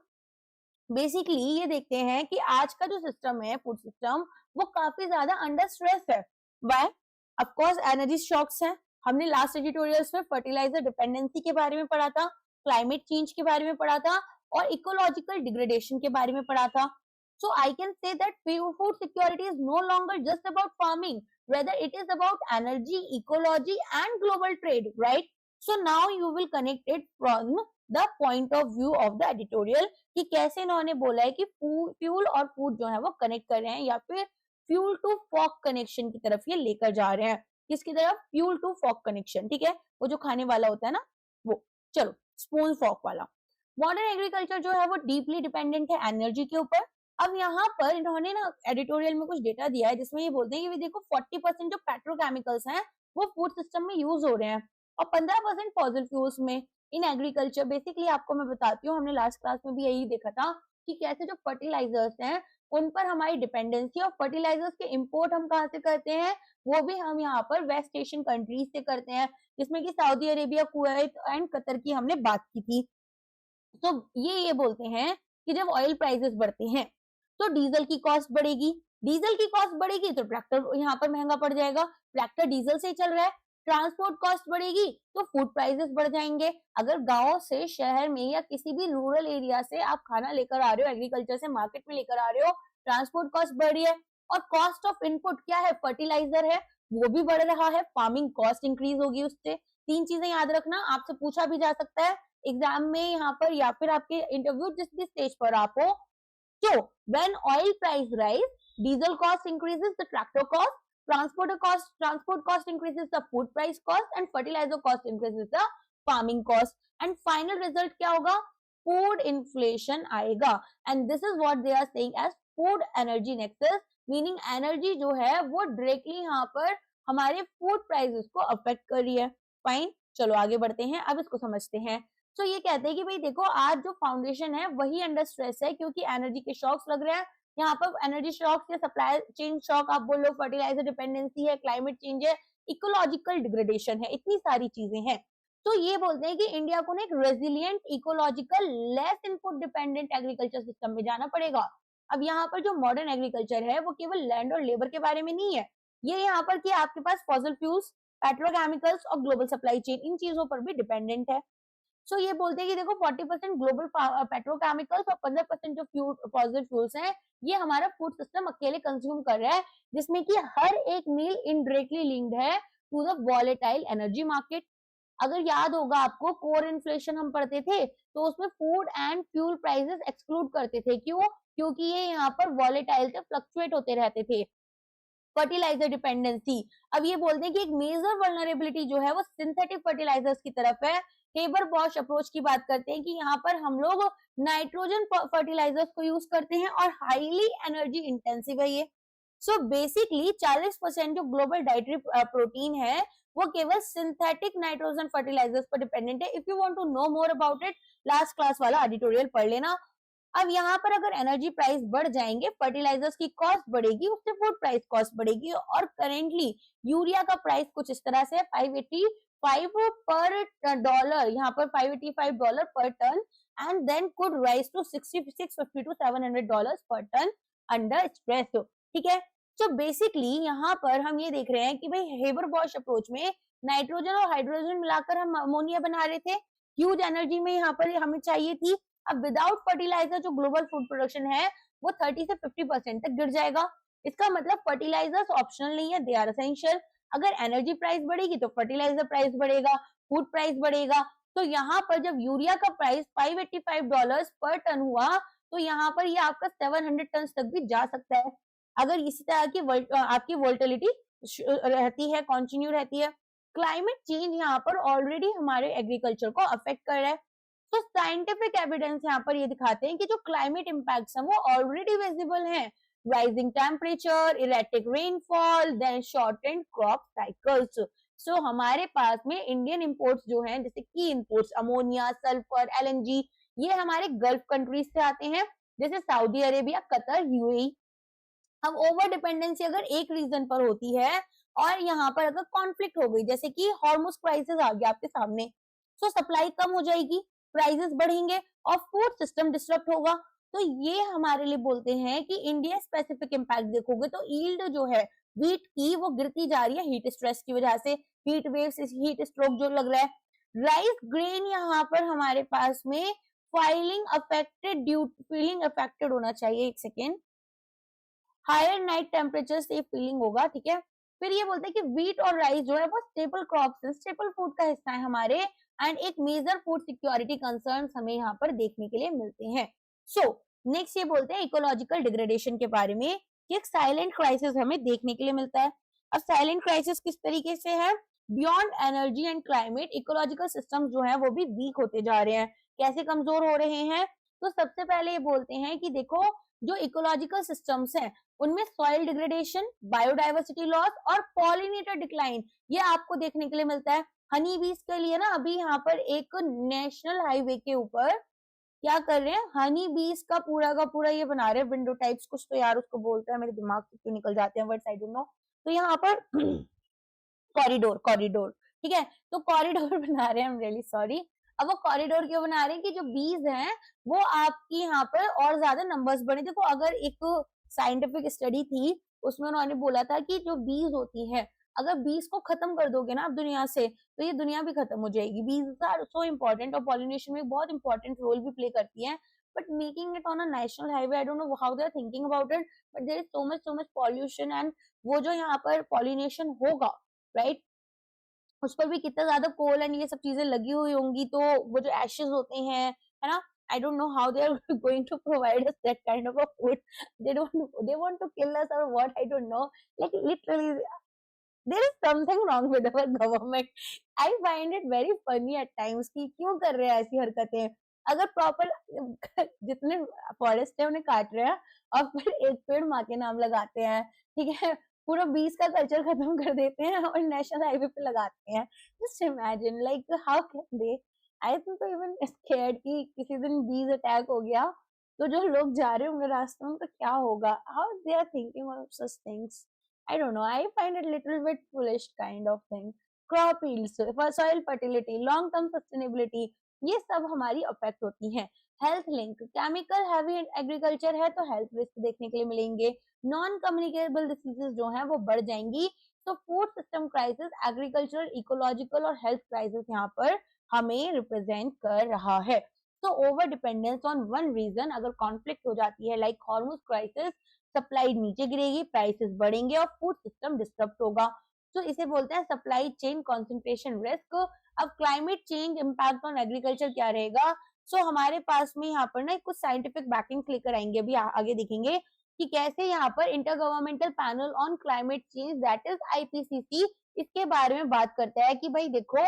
बेसिकली ये देखते हैं कि आज का जो सिस्टम है, फूड सिस्टम, वो काफी ज्यादा अंडर स्ट्रेस है। Why? Of course energy shocks हैं, हमने लास्ट एडिटोरियल्स में फर्टिलाइजर डिपेंडेंसी के बारे में पढ़ा था, क्लाइमेट चेंज के बारे में पढ़ा था और इकोलॉजिकल डिग्रेडेशन के बारे में पढ़ा था। So I can say that food security is no longer just about farming, rather it is about energy, ecology and global trade, right? So now you will connect it from the point of view of the editorial कि कैसे इन्होंने बोला है कि fuel और food जो है वो कनेक्ट कर रहे हैं या फिर फ्यूल टू फॉक कनेक्शन की तरफ ये लेकर जा रहे हैं। किसकी तरफ? फ्यूल टू फॉक कनेक्शन, ठीक है, वो जो खाने वाला होता है ना वो। चलो स्पून फॉक वाला। मॉडर्न एग्रीकल्चर जो है वो डीपली डिपेंडेंट है एनर्जी के ऊपर। अब यहाँ पर इन्होंने ना एडिटोरियल में कुछ डेटा दिया है जिसमें ये बोलते हैं कि देखो 40% जो पेट्रोकेमिकल्स हैं वो फूड सिस्टम में यूज हो रहे हैं और 15% फॉसिल फ्यूल्स में इन एग्रीकल्चर। बेसिकली आपको मैं बताती हूँ, हमने लास्ट क्लास में भी यही देखा था कि कैसे जो फर्टिलाइजर्स हैं उन पर हमारी डिपेंडेंसी, और फर्टिलाइजर्स के इम्पोर्ट हम कहाँ से करते हैं, वो भी हम यहाँ पर वेस्ट एशियन कंट्रीज से करते हैं, जिसमें कि Saudi Arabia, Kuwait and Qatar की हमने बात की थी। तो ये बोलते हैं कि जब ऑयल प्राइसेस बढ़ते हैं तो डीजल की कॉस्ट बढ़ेगी, डीजल की कॉस्ट बढ़ेगी तो ट्रैक्टर यहाँ पर महंगा पड़ जाएगा, ट्रैक्टर डीजल से चल रहा है, ट्रांसपोर्ट कॉस्ट बढ़ेगी तो फूड प्राइसेस बढ़ जाएंगे। अगर गांव से शहर में या किसी भी रूरल एरिया से आप खाना लेकर आ रहे हो, एग्रीकल्चर से मार्केट में लेकर आ रहे हो, ट्रांसपोर्ट कॉस्ट बढ़ रही है, और कॉस्ट ऑफ इनपुट क्या है, फर्टिलाइजर है, वो भी बढ़ रहा है, फार्मिंग कॉस्ट इंक्रीज होगी उससे। तीन चीजें याद रखना, आपसे पूछा भी जा सकता है एग्जाम में यहाँ पर या फिर आपके इंटरव्यू जिस भी स्टेज पर आप हो। So when oil price rise, diesel cost increases the tractor cost, transport cost increases the food price cost, and fertilizer cost increases the farming cost. And final result क्या होगा? Food inflation आएगा. And this is what they are saying as food energy nexus, meaning energy जो है वो directly यहाँ पर हमारे food prices को affect कर रही है. Fine, चलो आगे बढ़ते हैं, अब इसको समझते हैं। सो ये कहते हैं कि भाई देखो आज जो फाउंडेशन है वही अंडर स्ट्रेस है, क्योंकि एनर्जी के शॉक्स लग रहे हैं यहाँ पर, एनर्जी शॉक्स या सप्लाई चेन शॉक आप बोलो, फर्टिलाइजर डिपेंडेंसी है, क्लाइमेट चेंज है, इकोलॉजिकल डिग्रेडेशन है, इतनी सारी चीजें हैं। तो ये बोलते हैं कि इंडिया को ना एक resilient, ecological, less input dependent agriculture system में जाना पड़ेगा। अब यहाँ पर जो मॉडर्न एग्रीकल्चर है वो केवल लैंड और लेबर के बारे में नहीं है, ये यहाँ पर कि आपके पास फॉसिल फ्यूल्स, पेट्रोकेमिकल्स और ग्लोबल सप्लाई चेन, इन चीजों पर भी डिपेंडेंट है। सो ये बोलते हैं कि देखो 40% ग्लोबल पेट्रोकेमिकल्स और 15% जो फॉसिल फ्यूल्स हैं, ये हमारा फूड सिस्टम अकेले कंज्यूम कर रहा है, जिसमें कि हर एक मील इनडायरेक्टली लिंक्ड है to the volatile energy market. अगर याद होगा आपको, कोर इन्फ्लेशन हम पढ़ते थे तो उसमें food and fuel prices exclude करते थे, क्यों? क्योंकि ये यहाँ पर वॉलेटाइल थे, फ्लक्चुएट होते रहते थे। फर्टिलाइजर डिपेंडेंसी, अब ये बोलते हैं कि एक मेजर वल्नरेबिलिटी जो है वो सिंथेटिक फर्टिलाइजर्स की तरफ है। हेबर बॉश अप्रोच की बात करते हैं कि यहाँ पर हम लोग नाइट्रोजन फर्टिलाइजर्स को यूज करते हैं और हाईली एनर्जी इंटेंसिव है ये। सो बेसिकली 40% जो ग्लोबल डाइटरी प्रोटीन है वो केवल सिंथेटिक नाइट्रोजन फर्टिलाइजर्स पर डिपेंडेंट है। If you want to know more about it, last class वाला एडिटोरियल पढ़ लेना। अब यहाँ पर अगर एनर्जी प्राइस बढ़ जाएंगे, फर्टिलाइजर्स की कॉस्ट बढ़ेगी, उससे फूड प्राइस कॉस्ट बढ़ेगी, और करेंटली यूरिया का प्राइस कुछ इस तरह से 585 पर डॉलर, यहाँ पर $585 per ton, and then could rise to 650 to $700 पर टन अंडर स्ट्रेस। ठीक है, तो बेसिकली यहाँ पर हम ये देख रहे हैं कि भाई हेबर बॉश अप्रोच में नाइट्रोजन और हाइड्रोजन मिलाकर हम अमोनिया बना रहे थे, ह्यूज एनर्जी में यहाँ पर हमें चाहिए थी। अब विदाउट फर्टिलाइजर जो ग्लोबल फूड प्रोडक्शन है वो 30 से 50% तक गिर जाएगा। इसका मतलब फर्टिलाइजर्स ऑप्शनल नहीं है, दे आर एसेंशियल। अगर एनर्जी प्राइस बढ़ेगी तो फर्टिलाइजर प्राइस बढ़ेगा, फूड प्राइस बढ़ेगा। तो यहाँ पर जब यूरिया का प्राइस $585 पर टन हुआ, तो यहाँ पर ये आपका 700 टन तक भी जा सकता है, अगर इसी तरह की आपकी वोल्टिलिटी रहती है, कंटिन्यू रहती है। क्लाइमेट चेंज यहाँ पर ऑलरेडी हमारे एग्रीकल्चर को अफेक्ट कर रहा है। तो साइंटिफिक एविडेंस यहाँ पर ये दिखाते हैं कि जो क्लाइमेट इम्पैक्ट्स हैं वो ऑलरेडी विजिबल हैं। Rising temperature, erratic rainfall, then shortened crop cycles. So हमारे पास में इंडियन इंपोर्ट्स जो हैं, जैसे की इंपोर्ट्स अमोनिया, सल्फर, एलएनजी, ये हमारे गल्फ कंट्रीज से आते हैं, जैसे सऊदी अरेबिया, कतर, यूएई। अब ओवर डिपेंडेंसी अगर एक रीजन पर होती है और यहाँ पर अगर कॉन्फ्लिक्ट हो गई, जैसे कि हॉर्मुज क्राइसिस आ गया आपके सामने, तो सप्लाई कम हो जाएगी, प्राइसेस बढ़ेंगे और फूड सिस्टम डिस्टर्ब होगा। तो ये हमारे लिए बोलते हैं कि इंडिया स्पेसिफिक इम्पैक्ट देखोगे तो यील्ड जो है व्हीट की वो गिरती जा रही है हीट स्ट्रेस की वजह से, हीट वेव्स, हीट स्ट्रोक जो लग रहा है। राइस ग्रेन यहाँ पर हमारे पास में फीलिंग अफेक्टेड होना चाहिए, एक सेकेंड, हायर नाइट टेम्परेचर से फीलिंग होगा। ठीक है, फिर ये बोलते हैं कि व्हीट और राइस जो है वो स्टेपल क्रॉप्स, स्टेपल फूड का हिस्सा है हमारे, एंड एक मेजर फूड सिक्योरिटी कंसर्न्स हमें यहाँ पर देखने के लिए मिलते हैं। सो नेक्स्ट ये बोलते हैं इकोलॉजिकल डिग्रेडेशन के बारे में, कि एक साइलेंट क्राइसिस हमें देखने के लिए मिलता है। अब साइलेंट क्राइसिस किस तरीके से है? Beyond energy and climate, ecological system जो है वो भी वीक होते जा रहे हैं। कैसे कमजोर हो रहे हैं? तो सबसे पहले ये बोलते हैं कि देखो जो इकोलॉजिकल सिस्टम्स हैं उनमें सॉइल डिग्रेडेशन, बायोडाइवर्सिटी लॉस और पॉलिनेटर डिक्लाइन, ये आपको देखने के लिए मिलता है। हनी बीज के लिए ना अभी यहाँ पर एक नेशनल हाईवे के ऊपर क्या कर रहे हैं, हनी बीज का पूरा ये बना रहे हैं, विंडो टाइप्स कुछ, तो यार उसको बोलते हैं, मेरे दिमाग से क्यों निकल जाते हैं वर्ड्स, आई डोंट नो। तो यहाँ पर कॉरिडोर, ठीक है, तो कॉरिडोर बना रहे हैं, आई एम रियली सॉरी। अब वो कॉरिडोर क्यों बना रहे हैं कि जो बीज हैं वो आपकी यहाँ पर और ज्यादा नंबर्स बढ़े। देखो अगर एक साइंटिफिक स्टडी थी उसमें उन्होंने बोला था कि जो बीज होती है, अगर बीज को खत्म कर दोगे ना आप दुनिया से, तो ये दुनिया भी खत्म हो जाएगी। बीज आर सो इम्पोर्टेंट और पॉलिनेशन में बहुत इंपॉर्टेंट रोल भी प्ले करती है, but making it on a national highway, I don't know how they are thinking about it, but there is so much pollution, and वो जो यहाँ पर पॉलिनेशन होगा, राइट, उस पर भी कितना ज्यादा कोल एंड ये सब चीजें लगी हुई होंगी, तो वो जो एशेज होते हैं, है ना, I don't know how they are going to provide us that kind of a food. They want to kill us or what, I don't know. Like literally, there is something wrong with our government. I find it very funny at times कि क्यों कर रहे हैं ऐसी हरकतें। अगर proper जितने forest है उन्हें काट रहे हैं और फिर एक पेड़ माँ के नाम लगाते हैं, ठीक है, पूरा बीज का कल्चर खत्म कर देते हैं और नेशनल हाईवे पे लगाते हैं। Just imagine like how can they, I think तो इवन स्कैर्ड कि किसी दिन बीज अटैक हो गया तो जो लोग जा रहे होंगे रास्ते में तो क्या होगा, how they are thinking of such things, I don't know, I find it little bit foolish kind of thing. Crop yields, soil fertility, long term sustainability, ये सब हमारी अफेक्ट होती है। Health link, chemical heavy agriculture है तो health risk देखने के लिए मिलेंगे, नॉन कम्युनिकेबल डिसीजेस जो है वो बढ़ जाएंगी। तो food system crisis, agricultural, ecological और हेल्थ क्राइसिस यहाँ पर हमें रिप्रेजेंट कर रहा है। तो over dependence on one region अगर कॉन्फ्लिक्ट हो जाती है लाइक हार्मोन क्राइसिस, सप्लाई नीचे गिरेगी, प्राइसेस बढ़ेंगे और फूड सिस्टम डिस्टर्ब होगा। तो इसे बोलते हैं सप्लाई चेन कॉन्सेंट्रेशन रिस्क। अब climate change impact on agriculture क्या रहेगा? सो हमारे पास में यहाँ पर ना कुछ साइंटिफिक बैकिंग लेकर आएंगे, अभी आगे देखेंगे कि कैसे यहाँ पर inter governmental panel on climate change that is IPCC इसके बारे में बात करता है कि भाई देखो,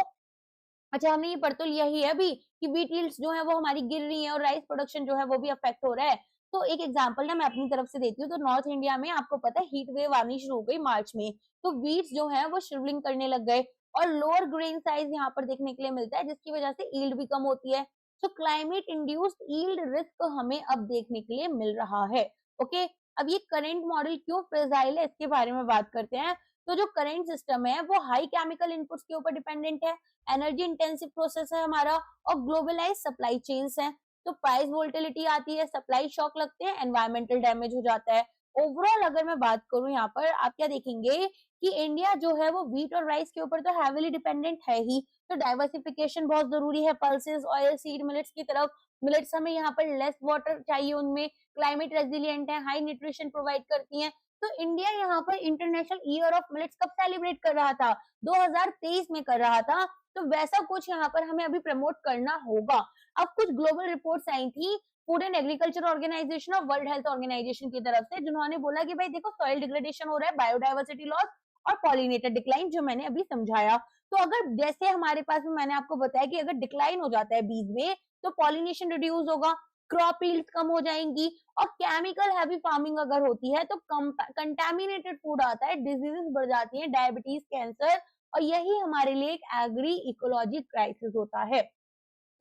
अच्छा हमने ये पढ़ तो लिया ही है अभी कि व्हीट यील्ड्स जो है वो हमारी गिर रही है और राइस प्रोडक्शन जो है वो भी अफेक्ट हो रहा है। तो एक एग्जांपल ना मैं अपनी तरफ से देती हूँ, तो नॉर्थ इंडिया में आपको पता है हीट वेव आनी शुरू हो गई मार्च में, तो व्हीट्स जो है वो श्रिवलिंग करने लग गए और लोअर ग्रेन साइज यहाँ पर देखने के लिए मिलता है जिसकी वजह से यील्ड भी कम होती है। तो क्लाइमेट इंड्यूस्ड यील्ड रिस्क हमें अब देखने के लिए मिल रहा है। ओके, अब ये करेंट मॉडल क्यों फ्रेजाइल है इसके बारे में बात करते हैं। तो जो करेंट सिस्टम है वो हाई केमिकल इनपुट्स के ऊपर डिपेंडेंट है, एनर्जी इंटेंसिव प्रोसेस है हमारा और ग्लोबलाइज सप्लाई चेन्स है। तो प्राइस वोलेटिलिटी आती है, सप्लाई शॉक लगते हैं, एनवायरमेंटल डैमेज हो जाता है। ओवरऑल अगर मैं बात करूं यहाँ पर आप क्या देखेंगे कि इंडिया जो है वो व्हीट और राइस के ऊपर तो हैविली डिपेंडेंट है ही, तो डाइवर्सिफिकेशन बहुत जरूरी है पल्सेस, ऑयल सीड, मिलेट्स की तरफ। मिलेट्स हमें यहाँ पर लेस वाटर चाहिए उनमें, क्लाइमेट रेजिलियंट है, हाई न्यूट्रिशन प्रोवाइड करती है। तो इंडिया यहाँ पर इंटरनेशनल ईयर ऑफ मिलेट्स कब सेलिब्रेट कर रहा था? 2023 में कर रहा था। तो वैसा कुछ यहाँ पर हमें अभी प्रमोट करना होगा। अब कुछ ग्लोबल रिपोर्ट्स आई थी फूड एंड एग्रीकल्चर ऑर्गेनाइजेशन और वर्ल्ड हेल्थ ऑर्गेनाइजेशन की तरफ से, जिन्होंने बोला कि भाई देखो सॉइल डिग्रेडेशन हो रहा है, बायोडाइवर्सिटी लॉस और पॉलिनेटेड डिक्लाइन, जो मैंने अभी समझाया। तो अगर जैसे हमारे पास में मैंने आपको बताया कि अगर डिक्लाइन हो जाता है बीज में तो पॉलिनेशन रिड्यूस होगा, क्रॉप यील्ड्स कम हो जाएंगी और केमिकल हैवी फार्मिंग अगर होती है तो कंटामिनेटेड फूड आता है, डिजीजेस बढ़ जाती है, डायबिटीज, कैंसर, और यही हमारे लिए एक एग्री इकोलॉजी क्राइसिस होता है।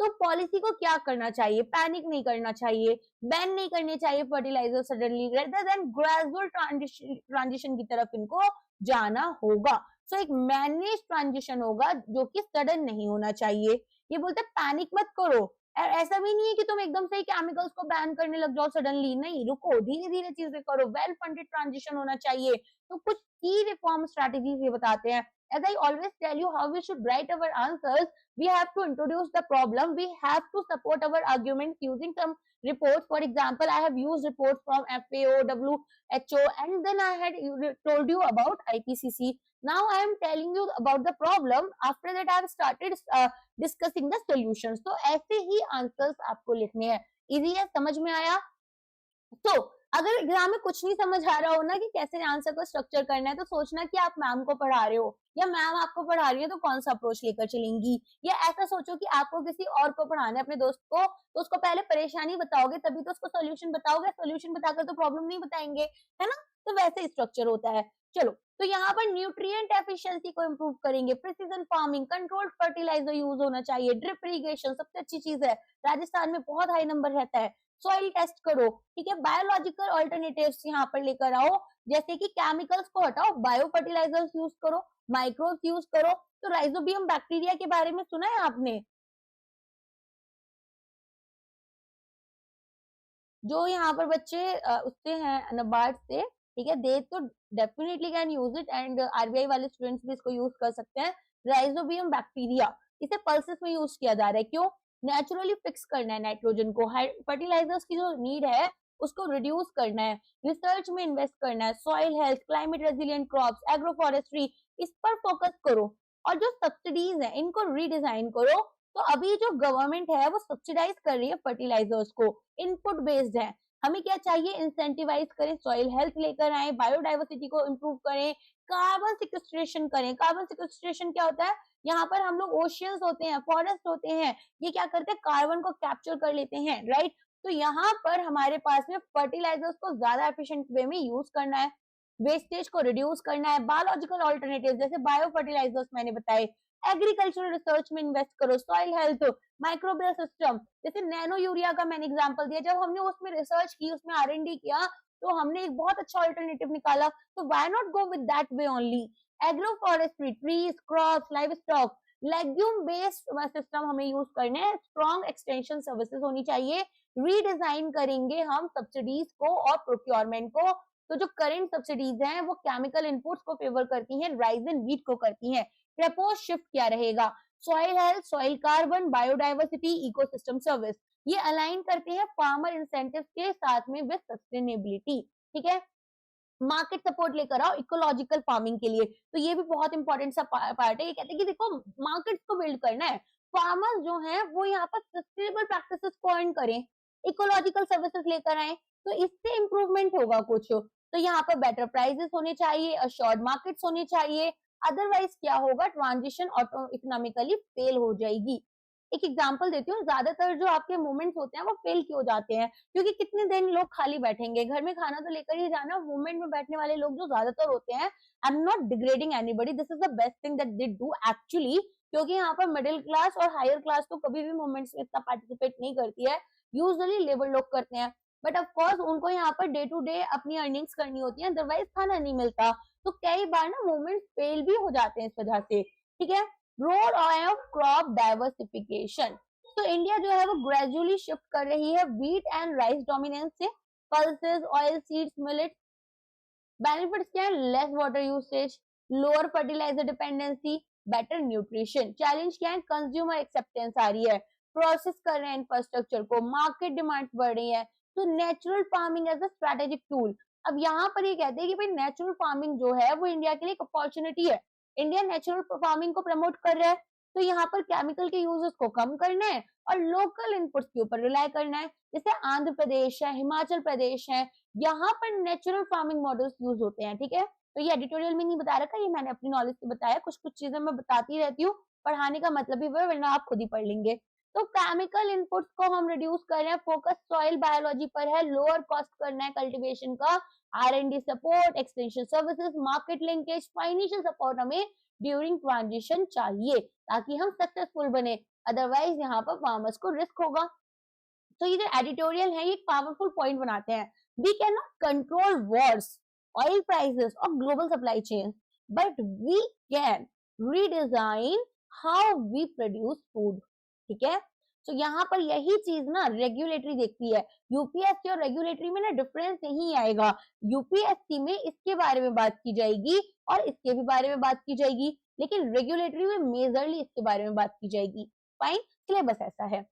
तो पॉलिसी को क्या करना चाहिए? पैनिक नहीं करना चाहिए, बैन नहीं करने चाहिए fertiliser suddenly, rather than gradual transition की तरफ इनको जाना होगा। सो एक मैनेज ट्रांजिशन होगा जो कि सडन नहीं होना चाहिए। ये बोलते पैनिक मत करो, ऐसा भी नहीं है कि तुम एकदम से ही केमिकल्स को बैन करने लग जाओ सडनली, नहीं, रुको, धीरे धीरे चीजें करो, वेल फंडेड ट्रांजिशन होना चाहिए। तो कुछ की रिफॉर्म स्ट्रेटेजीज ये बताते हैं। As I always tell you how we should write our answers, we have to introduce the problem, we have to support our arguments using some reports. For example, I have used reports from FAO, WHO, and then I had told you about IPCC. Now I am telling you about the problem. After that I have started discussing the solutions. तो ऐसे ही answers आपको लिखने हैं। easy है, समझ में आया? तो अगर एग्जाम में कुछ नहीं समझ आ रहा हो ना कि कैसे आंसर को स्ट्रक्चर करना है, तो सोचना कि आप मैम को पढ़ा रहे हो या मैम आपको पढ़ा रही है तो कौन सा अप्रोच लेकर चलेंगी, या ऐसा सोचो कि आपको किसी और को पढ़ाना है, अपने दोस्त को, तो उसको पहले परेशानी बताओगे तभी तो उसको सोल्यूशन बताओगे, सोल्यूशन बताकर तो प्रॉब्लम नहीं बताएंगे, है ना? तो वैसे स्ट्रक्चर होता है। चलो, तो यहाँ पर न्यूट्रिएंट एफिशिएंसी को इम्प्रूव करेंगे, precision farming, controlled fertiliser use होना चाहिए, ड्रिप इरिगेशन सबसे अच्छी चीज है, राजस्थान में बहुत हाई नंबर रहता है। सॉइल टेस्ट करो, ठीक है, बायोलॉजिकल ऑल्टरनेटिव्स यहाँ पर लेकर आओ, जैसे कि केमिकल्स को हटाओ, बायो फर्टिलाइजर्स यूज करो, माइक्रोब्स यूज करो। तो राइजोबियम बैक्टीरिया के बारे में सुना है आपने, जो यहाँ पर बच्चे उससे हैं नबार्ड से, ठीक है, दे तो definitely can use it and RBI वाले स्टूडेंट्स भी इसको यूज कर सकते हैं। राइजोबियम बैक्टीरिया, इसे पल्सेस में यूज किया जा रहा है, क्यों? नेचुरली फिक्स करना है नाइट्रोजन को, फर्टिलाइजर्स की जो नीड है उसको रिड्यूस करना है, रिसर्च में इन्वेस्ट करना है, soil health, climate resilient crops, agro forestry, इस पर फोकस करो। और जो सब्सिडीज है इनको रीडिजाइन करो। तो अभी जो गवर्नमेंट है वो सब्सिडाइज कर रही है फर्टिलाइजर्स को, इनपुट बेस्ड है। हमें क्या चाहिए? इंसेंटिवाइज करें, सॉइल हेल्थ लेकर आए, बायोडाइवर्सिटी को इम्प्रूव करें, कार्बन सिक्वेस्ट्रेशन करें। कार्बन सिक्वेस्ट्रेशन क्या होता है? यहाँ पर हम लोग ओशियंस होते हैं, फॉरेस्ट होते हैं, ये क्या करते हैं? कार्बन को कैप्चर कर लेते हैं, राइट? तो यहाँ पर हमारे पास में फर्टिलाइजर्स को ज्यादा एफिशिएंट वे में यूज करना है, वेस्टेज को रिड्यूस करना है, बायोलॉजिकल ऑल्टरनेटिव जैसे बायो फर्टिलाइजर्स मैंने बताए, एग्रीकल्चरल रिसर्च में इन्वेस्ट करो, सॉइल हेल्थ, माइक्रोबियल सिस्टम, जैसे नैनो यूरिया का मैंने एग्जांपल दिया, जब हमने उसमें रिसर्च की, उसमें R&D किया, तो हमने एक बहुत अच्छा अल्टरनेटिव निकाला, तो why not go with that way only. Agro forestry, trees, crops, live stock, legume based system हमें यूज करने हैं, स्ट्रॉन्ग एक्सटेंशन सर्विसेज होनी चाहिए, रीडिजाइन करेंगे हम सब्सिडीज को और प्रोक्योरमेंट को। तो जो करंट सब्सिडीज हैं वो केमिकल इनपुट्स को फेवर करती हैं, राइस इन व्हीट को करती हैं। प्रपोज शिफ्ट क्या रहेगा, soil health, soil carbon, biodiversity, ecosystem service, ये अलाइन करते हैं फार्मर इंसेंटिव के साथ में विद सस्टेनेबिलिटी। ठीक है, मार्केट सपोर्ट लेकर आओ इकोलॉजिकल फार्मिंग के लिए, तो ये भी बहुत इंपॉर्टेंट सा पार्ट है। ये कहते हैं कि देखो मार्केट को बिल्ड करना है, फार्मर्स जो हैं वो यहाँ पर सस्टेनेबल प्रैक्टिसेस को अर्न करें, इकोलॉजिकल सर्विसेज लेकर आए, तो इससे इंप्रूवमेंट होगा कुछ। तो यहाँ पर बेटर प्राइसेस होने चाहिए, अश्योर्ड मार्केट्स होने चाहिए, अदरवाइज क्या होगा, ट्रांजिशन ऑटो इकोनॉमिकली फेल हो जाएगी। एक एग्जांपल देती हूँ, ज्यादातर जो आपके मूवमेंट्स होते हैं वो फेल क्यों जाते हैं, क्योंकि कितने दिन लोग खाली बैठेंगे, घर में खाना तो लेकर ही जाना। मूवमेंट में बैठने वाले लोग जो ज्यादातर होते हैं, आई am not degrading anybody, this is the best thing that they do actually, क्योंकि यहाँ पर मिडिल क्लास और हायर क्लास तो कभी भी मूवमेंट्स में इतना पार्टिसिपेट नहीं करती है, यूजुअली लेबर लोग करते हैं, बट ऑफ कोर्स उनको यहाँ पर डे टू डे अपनी अर्निंग्स करनी होती है, अदरवाइज खाना नहीं मिलता, तो कई बार ना मूवमेंट फेल भी हो जाते हैं इस वजह से। ठीक है, रोल ऑफ क्रॉप डाइवर्सिफिकेशन, तो इंडिया जो है वो ग्रेजुअली शिफ्ट कर रही है व्हीट एंड राइस डोमिनेंस से pulses, oil seeds, millet. Benefits क्या है, less water usage, lower fertiliser dependency, better nutrition. Challenge क्या है, कंज्यूमर एक्सेप्टेंस आ रही है, प्रोसेस कर रहे हैं इंफ्रास्ट्रक्चर को, मार्केट डिमांड बढ़ रही है, तो natural farming as a strategic tool. अब यहाँ पर ये कहते हैं कि भाई नेचुरल फार्मिंग जो है वो इंडिया के लिए एक अपॉर्चुनिटी है, इंडिया नेचुरल फार्मिंग को प्रमोट कर रहा है, तो यहाँ पर केमिकल के यूजेस को कम करना है और लोकल इनपुट्स के ऊपर रिलाई करना है। जैसे आंध्र प्रदेश है, हिमाचल प्रदेश है, यहाँ पर नेचुरल फार्मिंग मॉडल्स यूज होते हैं। ठीक है, तो ये एडिटोरियल में नहीं बता रखा, ये मैंने अपनी नॉलेज से बताया, कुछ कुछ चीजें मैं बताती रहती हूँ, पढ़ाने का मतलब ही वो है, वरना आप खुद ही पढ़ लेंगे। तो केमिकल इनपुट्स को हम रिड्यूस कर रहे हैं, फोकस सॉइल बायोलॉजी पर है, लोअर कॉस्ट करना है कल्टीवेशन का, R&D support, extension services, market linkage, financial support हमें ड्यूरिंग ट्रांजिशन चाहिए ताकि हम सक्सेसफुल बने, अदरवाइज यहाँ पर फार्मर्स को रिस्क होगा। तो ये जो एडिटोरियल है ये एक पावरफुल पॉइंट बनाते हैं, we can not control wars, oil prices और global supply chain, but we can redesign how we produce food. ठीक है, तो यहाँ पर यही चीज ना रेगुलेटरी देखती है, यूपीएससी और रेगुलेटरी में ना डिफरेंस नहीं आएगा, यूपीएससी में इसके बारे में बात की जाएगी और इसके भी बारे में बात की जाएगी, लेकिन रेगुलेटरी में मेजरली इसके बारे में बात की जाएगी। फाइन, सिलेबस ऐसा है।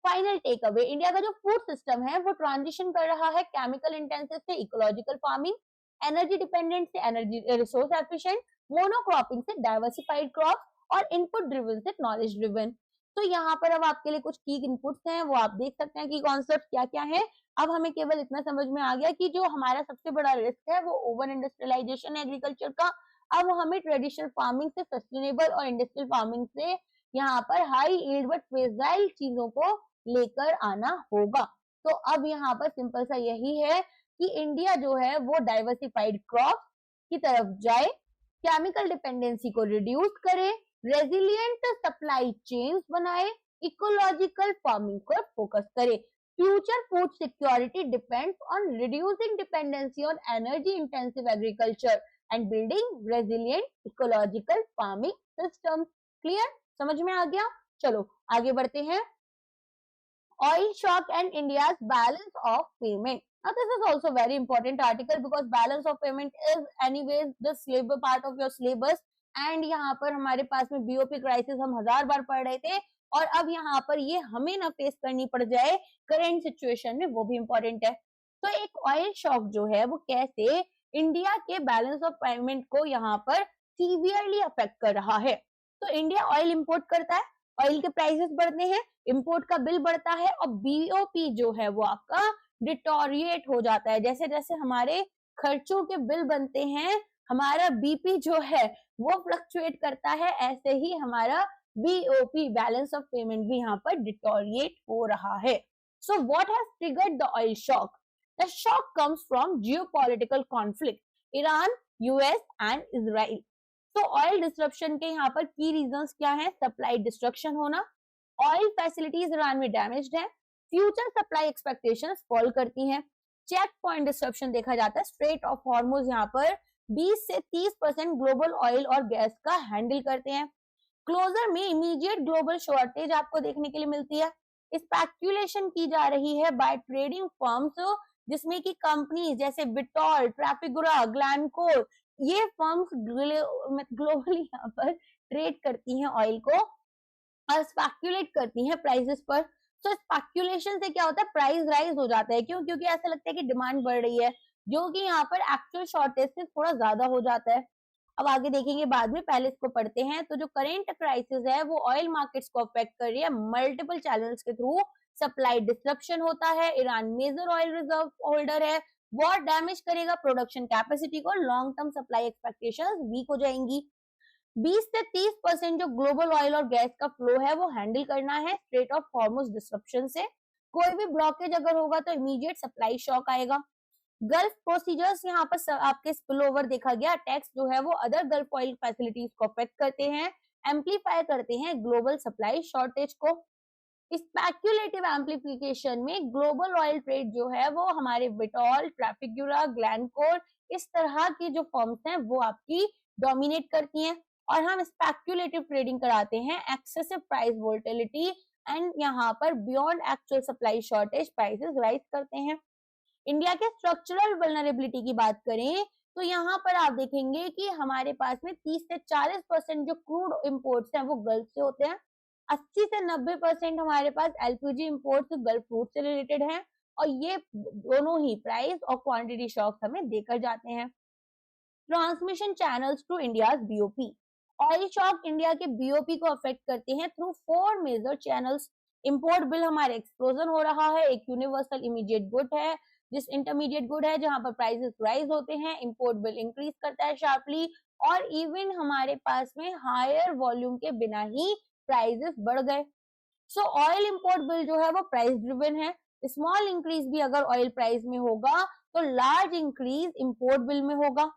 फाइनल टेक अवे, इंडिया का जो फूड सिस्टम है वो ट्रांजिशन कर रहा है केमिकल इंटेंसिव से इकोलॉजिकल फार्मिंग, एनर्जी डिपेंडेंट से एनर्जी रिसोर्स एफिशिएंट, मोनोक्रॉपिंग से डाइवर्सिफाइड क्रॉप और इनपुट ड्रिवन से नॉलेज ड्रिवन। तो यहाँ पर अब आपके लिए कुछ की इनपुट्स हैं, वो आप देख सकते हैं कि कॉन्सेप्ट क्या क्या है। अब हमें केवल इतना समझ में आ गया कि जो हमारा सबसे बड़ा रिस्क है वो ओवर इंडस्ट्रियलाइजेशन है एग्रीकल्चर का। अब हमें ट्रेडिशनल फार्मिंग से सस्टेनेबल और इंडस्ट्रियल फार्मिंग से यहाँ पर हाई यील्ड बट फ्रेजाइल चीजों को लेकर आना होगा। तो अब यहाँ पर सिंपल सा यही है कि इंडिया जो है वो डाइवर्सिफाइड क्रॉप की तरफ जाए, केमिकल डिपेंडेंसी को रिड्यूस करे, रेजिलियंट सप्लाई चेन्स बनाए, इकोलॉजिकल फार्मिंग को फोकस करे। Future food security depends on reducing dependency on energy intensive agriculture and building resilient ecological farming system. Clear, समझ में आ गया? चलो आगे बढ़ते हैं। Oil shock and India's balance of payment. Now this is also very important article because balance of payment is anyways the syllabus part of your syllabus and यहाँ पर हमारे पास में BOP crisis हम 1000 बार पढ़ रहे थे और अब यहाँ पर ये हमें ना फेस करनी पड़ जाए करंट सिचुएशन में, वो भी इम्पोर्टेंट है। तो एक ऑयल शॉक जो है वो कैसे इंडिया के बैलेंस ऑफ पेमेंट को यहाँ पर सीवियरली अफेक्ट कर रहा है। तो इंडिया ऑयल इंपोर्ट करता है, ऑयल के प्राइसेस बढ़ते हैं, इंपोर्ट का बिल बढ़ता है और बीओपी जो है वो आपका डिटोरिएट हो जाता है। जैसे जैसे हमारे खर्चों के बिल बनते हैं हमारा बीपी जो है वो फ्लक्चुएट करता है, ऐसे ही हमारा बीओपी बैलेंस ऑफ पेमेंट भी यहाँ पर डिटोरिएट हो रहा है। So what has triggered the oil shock? The shock comes from geopolitical conflict, Iran, US and Israel. तो ऑयल डिस्ट्रप्शन के यहाँ पर की रीजंस क्या है? सप्लाई डिस्ट्रक्शन होना, ऑयल फैसिलिटीज ईरान में डैमेज्ड है, फ्यूचर सप्लाई एक्सपेक्टेशंस फॉल करती हैं, चेक पॉइंट डिस्ट्रप्शन देखा जाता है, स्ट्रेट ऑफ हॉर्मुज यहाँ पर 20 से 30% ग्लोबल ऑयल और गैस का हैंडल करते हैं। क्लोजर में इमीडिएट ग्लोबल शॉर्टेज आपको देखने के लिए मिलती है। स्पेक्यूलेशन की जा रही है बाय ट्रेडिंग फर्म्स, जिसमें कि कंपनी जैसे बिटॉल, ट्रैफिगुरा, ग्लैनकोर, ये फर्म्स ग्लोबली यहाँ पर ट्रेड करती हैं ऑयल को और स्पेक्यूलेट करती हैं प्राइसेस पर। तो स्पेक्यूलेशन से क्या होता है? प्राइस राइज हो जाता है। क्यों? क्योंकि ऐसा लगता है कि डिमांड बढ़ रही है, जो कि यहाँ पर एक्चुअल शॉर्टेज से थोड़ा ज्यादा हो जाता है। अब आगे देखेंगे बाद में, पहले इसको पढ़ते हैं। तो जो करेंट क्राइसिस है वो ऑयल मार्केट्स को अफेक्ट कर रही है मल्टीपल चैनल्स के थ्रू। सप्लाई डिस्ट्रप्शन होता है, Iran major oil reserve holder है, वॉर डैमेज करेगा प्रोडक्शन कैपेसिटी को, long term supply expectations weak हो जाएंगी। 20 से 30% जो ग्लोबल ऑयल और गैस का फ्लो है वो हैंडल करना है स्ट्रेट ऑफ हॉर्मुज डिस्ट्रप्शन से। कोई भी ब्लॉकेज अगर होगा तो इमीडिएट सप्लाई शॉक आएगा। गल्फ प्रोसीजर्स यहाँ पर आपके स्पिल ओवर देखा गया, टैक्स जो है वो अदर गल्फ ऑयल फैसिलिटीज को अफेक्ट करते हैं, एम्पलीफाई करते हैं ग्लोबल सप्लाई शॉर्टेज को। स्पेक्यूलेटिव एम्पलीफिकेशन में ग्लोबल ऑयल ट्रेड जो है वो हमारे बिटॉल, ट्रैफिगुरा, ग्लैनकोर, इस तरह की जो फर्म्स हैं वो आपकी डोमिनेट करती हैं और हम स्पेक्यूलेटिव ट्रेडिंग कराते हैं, एक्सेसिव प्राइस वोलेटिलिटी एंड यहाँ पर beyond actual supply shortage prices rise करते हैं। इंडिया के स्ट्रक्चरल वल्नरेबिलिटी की बात करें तो यहाँ पर आप देखेंगे कि हमारे पास में 30 से 40% जो क्रूड इंपोर्ट्स हैं वो गल्फ से होते हैं, 80 से 90% हमारे पास एलपीजी इंपोर्ट्स गल्फ रूट से रिलेटेड हैं और ये दोनों ही प्राइस और क्वांटिटी शॉक्स हमें देकर जाते हैं। Transmission channels to India's BOP, oil shock India के बीओपी को अफेक्ट करते हैं through 4 major channels. Import bill हमारे एक्सप्लोजन हो रहा है, एक यूनिवर्सल इमीडिएट गुड है, जिस इंटरमीडिएट गुड है जहां पर प्राइसेस राइज होते हैं, इंपोर्ट बिल इंक्रीज करता है शार्पली और इवन हमारे पास में हायर वॉल्यूम के बिना ही प्राइसेस बढ़ गए। सो ऑयल इंपोर्ट बिल जो है वो प्राइस ड्रिवन है। स्मॉल इंक्रीज भी अगर ऑयल प्राइस में होगा तो लार्ज इंक्रीज इंपोर्ट बिल में होगा।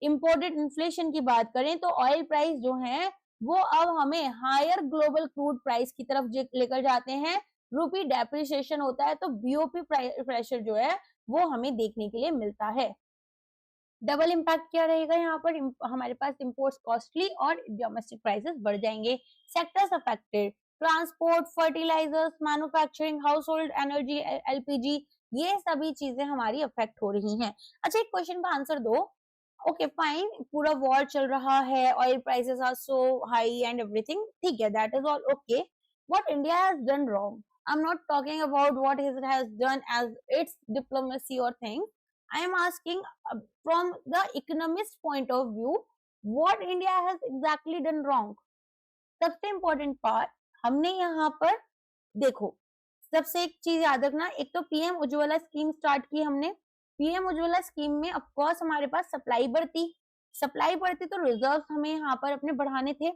इंपोर्टेड इन्फ्लेशन की बात करें तो ऑयल प्राइस जो है वो अब हमें हायर ग्लोबल क्रूड प्राइस की तरफ लेकर जाते हैं, रूपी डेप्रिसिएशन होता है तो बीओपी प्रेशर जो है वो हमें देखने के लिए मिलता है। डबल इम्पैक्ट क्या रहेगा यहाँ पर? हमारे पास इंपोर्ट्स कॉस्टली और डोमेस्टिक प्राइसेस बढ़ जाएंगे। Sectors affected, transport, fertilisers, manufacturing, household energy, LPG, ये सभी चीजें हमारी अफेक्ट हो रही हैं। अच्छा, एक क्वेश्चन का आंसर दो। ओके फाइन, पूरा वॉर चल रहा है, oil prices are so high and everything, ठीक है, that is all okay. What India has done wrong? I am not talking about what it has done as its diplomacy और thing, I am asking from the economist point of view, what India has exactly done wrong? सबसे important part, हमने यहाँ पर देखो, सबसे एक चीज याद रखना, एक तो पीएम उज्ज्वला स्कीम स्टार्ट की हमने। पीएम उज्ज्वला स्कीम में ऑफ कोर्स हमारे पास सप्लाई बढ़ती तो रिजर्व हमें यहाँ पर अपने बढ़ाने थे।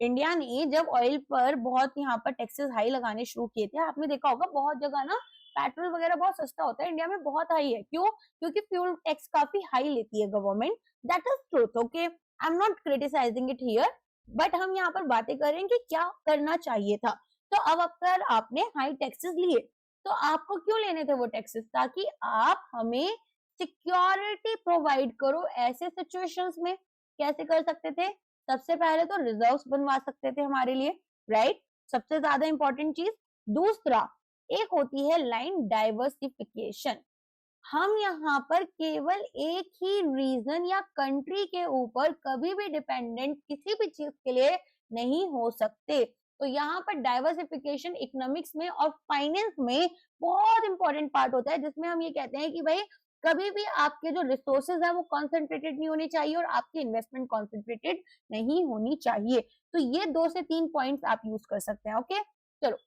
इंडिया ने जब ऑयल पर बहुत यहाँ पर टैक्सेस हाई लगाने शुरू किए थे, आपने देखा होगा बहुत जगह ना पेट्रोल वगैरह बहुत सस्ता होता है, इंडिया में बहुत हाई है। क्यों? क्योंकि फ्यूल टैक्स काफी हाई लेती है government. That is truth, okay, I am not criticising it here, but हम यहाँ पर बातें कर रहे हैं कि क्या करना चाहिए था। तो अब अगर आपने हाई टैक्सेस लिए तो आपको क्यों लेने थे वो टैक्सेस? ताकि आप हमें सिक्योरिटी प्रोवाइड करो ऐसे सिचुएशंस में। कैसे कर सकते थे? सबसे पहले तो रिजर्व्स बनवा सकते थे हमारे लिए, राइट, सबसे ज्यादा इंपॉर्टेंट चीज। दूसरा, एक होती है लाइन डाइवर्सिफिकेशन। हम यहाँ पर केवल एक ही रीजन या कंट्री के ऊपर कभी भी डिपेंडेंट किसी भी चीज के लिए नहीं हो सकते। तो यहाँ पर डाइवर्सिफिकेशन इकोनॉमिक्स में और फाइनेंस में बहुत इंपॉर्टेंट पार्ट होता है, जिसमें हम ये कहते हैं कि भाई कभी भी आपके जो रिसोर्सेज है वो कॉन्सेंट्रेटेड नहीं होने चाहिए और आपकी इन्वेस्टमेंट कॉन्सेंट्रेटेड नहीं होनी चाहिए। तो ये 2 से 3 पॉइंट्स आप यूज कर सकते हैं। ओके, चलो,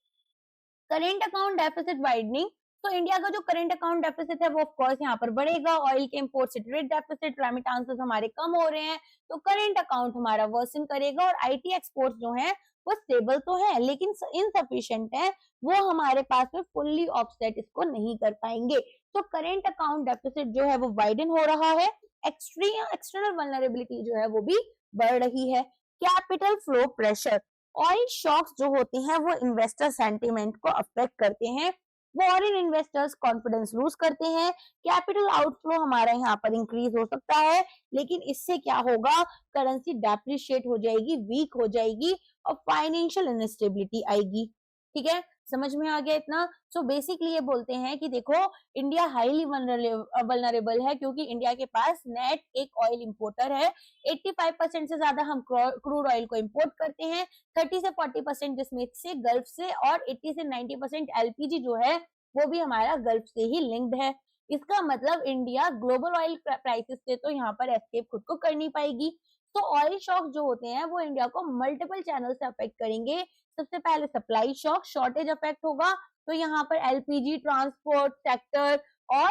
करेंट अकाउंट डेफिसिट वाइडनिंग। तो इंडिया का जो करेंट अकाउंट डेफिसिट है वो ऑफ कोर्स यहाँ पर बढ़ेगा। ऑयल के इंपोर्ट से ट्रेड डेफिसिट, रेमिटेंसेस हमारे कम हो रहे हैं तो करेंट अकाउंट हमारा वर्सन करेगा। और आईटी एक्सपोर्ट्स जो है वो स्टेबल तो है लेकिन इनसफिशिएंट है, वो हमारे पास में फुल्ली ऑफसेट इसको नहीं कर पाएंगे। तो करेंट अकाउंट डेफिसिट जो है वो वाइडन हो रहा है, एक्सटर्नल वल्नरेबिलिटी जो है वो भी बढ़ रही है। Capital flow pressure, oil shocks जो होते हैं वो इन्वेस्टर सेंटिमेंट को अफेक्ट करते हैं, फॉरेन इन्वेस्टर्स कॉन्फिडेंस लूज करते हैं, कैपिटल आउटफ्लो हमारा यहाँ पर इंक्रीज हो सकता है, लेकिन इससे क्या होगा, करेंसी डेप्रिशिएट हो जाएगी, वीक हो जाएगी और फाइनेंशियल इनस्टेबिलिटी आएगी। ठीक है, समझ में आ गया इतना। सो बेसिकली ये बोलते हैं कि देखो इंडिया हाईली वल्नरेबल है क्योंकि इंडिया के पास नेट एक ऑयल इंपोर्टर है, 85% से ज्यादा हम क्रूड ऑयल को इंपोर्ट करते हैं, 30 से 40% जिसमें से गल्फ से, और 80 से 90% एलपीजी जो है वो भी हमारा गल्फ से ही लिंक्ड है। इसका मतलब इंडिया ग्लोबल ऑयल प्राइसेस से तो यहाँ पर एस्केप खुद को कर नहीं पाएगी। तो ऑयल शॉक जो होते हैं वो इंडिया को मल्टीपल चैनल से अफेक्ट करेंगे। सबसे पहले सप्लाई शॉक, शॉर्टेज अफेक्ट होगा, तो यहाँ पर एलपीजी, ट्रांसपोर्ट सेक्टर और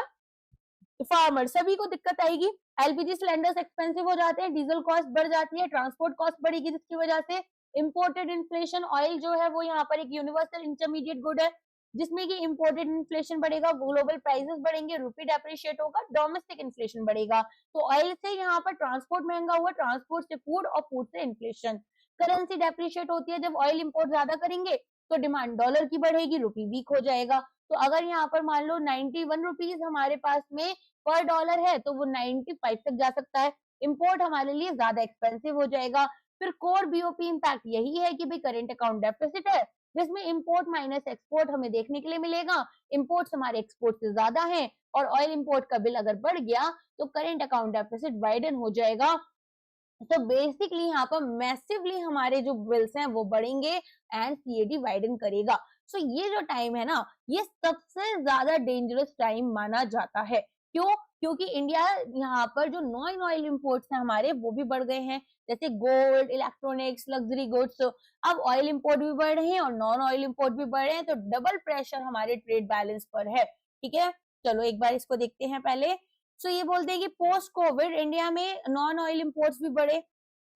फार्मर सभी को दिक्कत आएगी। एलपीजी सिलेंडर्स एक्सपेंसिव हो जाते हैं, डीजल कॉस्ट बढ़ जाती है, ट्रांसपोर्ट कॉस्ट बढ़ेगी, जिसकी वजह से इंपोर्टेड इन्फ्लेशन, ऑयल जो है वो यहाँ पर एक यूनिवर्सल इंटरमीडिएट गुड है जिसमें कि इंपोर्टेड इन्फ्लेशन बढ़ेगा, ग्लोबल प्राइसेस बढ़ेंगे, रुपी डेप्रिशिएट होगा, डोमेस्टिक इन्फ्लेशन बढ़ेगा। तो ऑयल से यहाँ पर ट्रांसपोर्ट महंगा हुआ, ट्रांसपोर्ट से फूड और फूड से इन्फ्लेशन। करेंसी डेप्रिशिएट होती है जब ऑयल इंपोर्ट ज्यादा करेंगे तो डिमांड डॉलर की बढ़ेगी, रुपी वीक हो जाएगा। तो अगर यहाँ पर मान लो 91 रुपीज हमारे पास में पर डॉलर है तो वो 95 तक जा सकता है, इंपोर्ट हमारे लिए ज्यादा एक्सपेंसिव हो जाएगा। फिर कोर बीओपी इम्पैक्ट यही है कि भाई करेंट अकाउंट डेफिसिट है जिसमें इंपोर्ट माइनस एक्सपोर्ट हमें देखने के लिए मिलेगा, इंपोर्ट्स हमारे एक्सपोर्ट से ज्यादा हैं और ऑयल इंपोर्ट का बिल अगर बढ़ गया तो करेंट अकाउंट डेफिसिट वाइडन हो जाएगा। तो बेसिकली यहाँ पर मैसिवली हमारे जो बिल्स हैं वो बढ़ेंगे एंड सीएडी वाइडन करेगा। सो ये जो टाइम है ना ये सबसे ज्यादा डेंजरस टाइम माना जाता है। क्यों? क्योंकि इंडिया यहाँ पर जो नॉन ऑयल इंपोर्ट्स हैं हमारे वो भी बढ़ गए हैं, जैसे गोल्ड, इलेक्ट्रॉनिक्स, लग्जरी गुड्स। अब ऑयल इंपोर्ट भी बढ़ रहे हैं और नॉन ऑयल इंपोर्ट भी बढ़ रहे हैं, तो डबल प्रेशर हमारे ट्रेड बैलेंस पर है। ठीक है, चलो एक बार इसको देखते हैं पहले। सो ये बोलते हैं कि पोस्ट कोविड इंडिया में नॉन ऑयल इंपोर्ट्स भी बढ़े,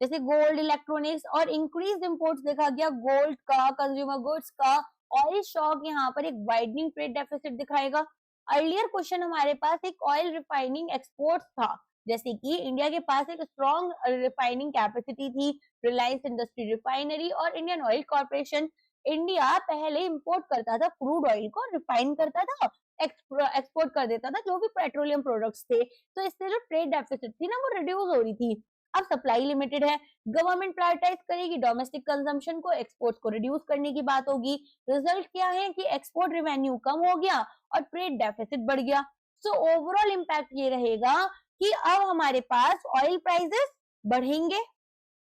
जैसे गोल्ड, इलेक्ट्रॉनिक्स, और इंक्रीज इंपोर्ट्स देखा गया गोल्ड का, कंज्यूमर गुड्स का। ऑयल शॉक यहाँ पर एक वाइडनिंग ट्रेड डेफिसिट दिखाएगा। अर्लियर क्वेश्चन हमारे पास एक ऑयल रिफाइनिंग एक्सपोर्ट्स था, जैसे कि इंडिया के पास एक स्ट्रॉन्ग रिफाइनिंग कैपेसिटी थी, रिलायंस इंडस्ट्री रिफाइनरी और इंडियन ऑयल कॉर्पोरेशन। इंडिया पहले इंपोर्ट करता था क्रूड ऑयल को, रिफाइन करता था, एक्सपोर्ट कर देता था जो भी पेट्रोलियम प्रोडक्ट्स थे, तो इससे जो ट्रेड डेफिसिट थी ना वो रिड्यूस हो रही थी। अब सप्लाई लिमिटेड है, गवर्नमेंट प्रायोरिटाइज करेगी डोमेस्टिक कंजम्पशन को, एक्सपोर्ट्स को रिड्यूस करने की बात होगी। रिजल्ट क्या है कि एक्सपोर्ट रेवेन्यू कम हो गया और ट्रेड डेफिसिट बढ़ गया। सो ओवरऑल इंपैक्ट ये रहेगा कि अब हमारे पास ऑयल प्राइसेस बढ़ेंगे।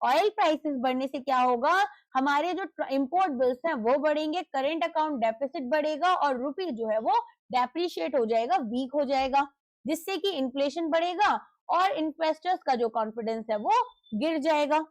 ऑयल प्राइसेस बढ़ने से क्या होगा, हमारे जो इंपोर्ट बिल्स हैं वो बढ़ेंगे, करेंट अकाउंट डेफिसिट बढ़ेगा और रुपी जो है वो डेप्रिशिएट हो जाएगा, वीक हो जाएगा, जिससे कि इन्फ्लेशन बढ़ेगा और इन्वेस्टर्स का जो कॉन्फिडेंस है वो गिर जाएगा।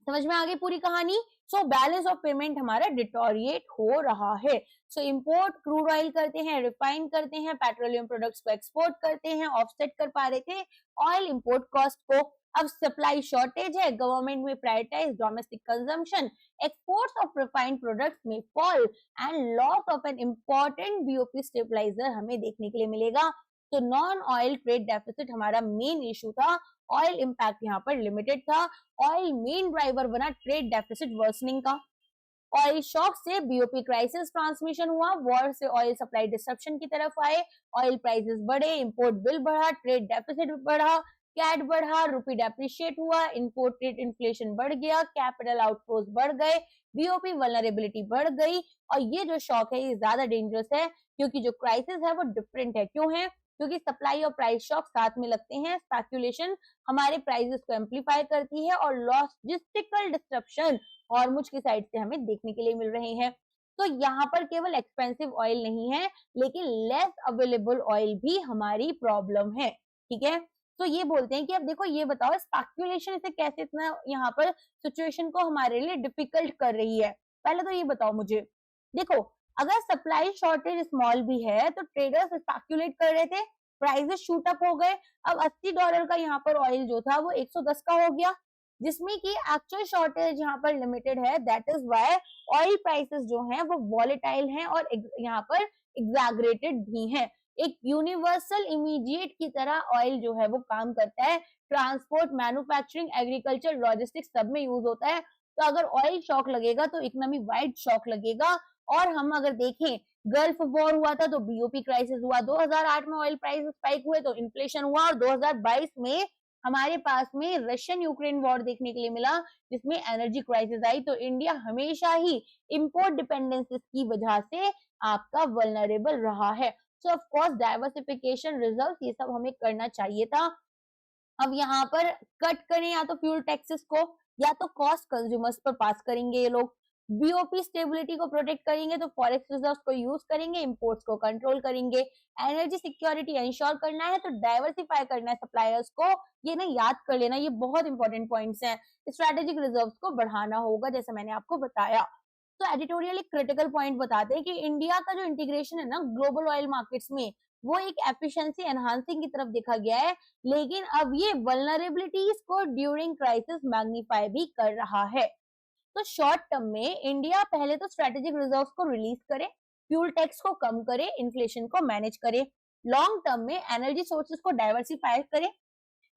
समझ में आ गई पूरी कहानी। सो बैलेंस ऑफ पेमेंट हमारा डिटोरिएट हो रहा है। सो इंपोर्ट क्रूड ऑयल करते हैं, रिफाइन करते हैं, पेट्रोलियम प्रोडक्ट्स को एक्सपोर्ट करते हैं, ऑफसेट कर पा रहे थे ऑयल इंपोर्ट कॉस्ट को। अब सप्लाई शॉर्टेज है, गवर्नमेंट में prioritise domestic consumption, exports of refined products में fall and loss of an important BOP stabiliser हमें देखने के लिए मिलेगा। तो नॉन ऑयल ट्रेड डेफिसिट हमारा मेन इशू था, ऑयल इंपैक्ट यहाँ पर लिमिटेड था, ऑयल मेन ड्राइवर बना ट्रेड डेफिसिट वर्सनिंग का। ऑयल शॉक से बीओपी क्राइसिस ट्रांसमिशन हुआ, वॉर से ऑयल सप्लाई डिसरप्शन की तरफ आए, ऑयल प्राइसेस बढ़े, इंपोर्ट बिल बढ़ा, ट्रेड डेफिसिट बढ़ा, कैट बढ़ा, रुपी डेप्रिशिएट हुआ, इंपोर्टेड इन्फ्लेशन बढ़ गया, कैपिटल आउटफ्लोज बढ़ गए, बीओपी वल्नरेबिलिटी बढ़ गई। और ये जो शॉक है ये ज्यादा डेंजरस है क्योंकि जो क्राइसिस है वो डिफरेंट है। क्यों है? क्योंकि सप्लाई और प्राइस शॉक साथ में लगते हैं, स्पेकुलेशन हमारे प्राइसेस को एम्पलीफाई करती है और लॉजिस्टिकल डिस्ट्रप्शन हॉर्मुज की साइड से हमें देखने के लिए मिल रहे हैं। तो यहाँ पर केवल एक्सपेंसिव ऑयल नहीं है लेकिन लेस अवेलेबल ऑयल भी हमारी प्रॉब्लम है। ठीक है, तो ये बोलते हैं कि अब देखो ये बताओ स्पेकुलेशन इसे कैसे इतना यहाँ पर सिचुएशन को हमारे लिए डिफिकल्ट कर रही है। पहले तो ये बताओ मुझे, देखो अगर सप्लाई शॉर्टेज स्मॉल भी है तो ट्रेडर्स स्पेकुलेट कर रहे थे, प्राइसेस शूट अप हो गए। अब $80 का यहाँ पर ऑयल जो था वो 110 का हो गया, जिसमें कि एक्चुअल शॉर्टेज यहाँ पर लिमिटेड है। That is why oil prices जो हैं वो वॉलेटाइल हैं और यहाँ पर एग्जैगरेटेड भी हैं। एक यूनिवर्सल इमीडिएट की तरह ऑयल जो है वो काम करता है। ट्रांसपोर्ट, मैन्युफैक्चरिंग, एग्रीकल्चर, लॉजिस्टिक्स सब में यूज होता है। तो अगर ऑयल शॉक लगेगा तो इकोनॉमी वाइड शॉक लगेगा। और हम अगर देखें, गल्फ वॉर हुआ था तो बीओपी क्राइसिस हुआ, 2008 में ऑयल प्राइस स्पाइक हुए तो इन्फ्लेशन हुआ, और 2022 में हमारे पास में रशियन यूक्रेन वॉर देखने के लिए मिला जिसमें एनर्जी क्राइसिस आई। तो इंडिया हमेशा ही इंपोर्ट डिपेंडेंसीज की वजह से आपका वल्नरेबल रहा है। सो ऑफ कोर्स डाइवर्सिफिकेशन, रिजर्व, ये सब हमें करना चाहिए था। अब यहाँ पर कट करें या तो फ्यूल टैक्सेस को, या तो कॉस्ट कंज्यूमर्स पर पास करेंगे ये लोग। बीओपी स्टेबिलिटी को प्रोटेक्ट करेंगे तो फॉरेक्स रिजर्व्स को यूज करेंगे, इंपोर्ट्स को कंट्रोल करेंगे। एनर्जी सिक्योरिटी इंश्योर करना है तो डाइवर्सिफाई करना है सप्लायर्स को। ये ना याद कर लेना, ये बहुत इंपॉर्टेंट पॉइंट्स हैं। स्ट्रेटेजिक रिजर्व्स को बढ़ाना होगा जैसे मैंने आपको बताया। तो एडिटोरियल एक क्रिटिकल पॉइंट बताते हैं कि इंडिया का जो इंटीग्रेशन है ना ग्लोबल ऑयल मार्केट्स में, वो एक एफिशिएंसी एनहांसिंग की तरफ देखा गया है, लेकिन अब ये वल्नरेबिलिटीज को ड्यूरिंग क्राइसिस मैग्नीफाई भी कर रहा है। तो शॉर्ट टर्म में इंडिया पहले तो स्ट्रेटेजिक रिजर्व्स को रिलीज करे, फ्यूल टैक्स को कम करे, इन्फ्लेशन को मैनेज करे। लॉन्ग टर्म में एनर्जी सोर्सेज को डाइवर्सिफाई करे,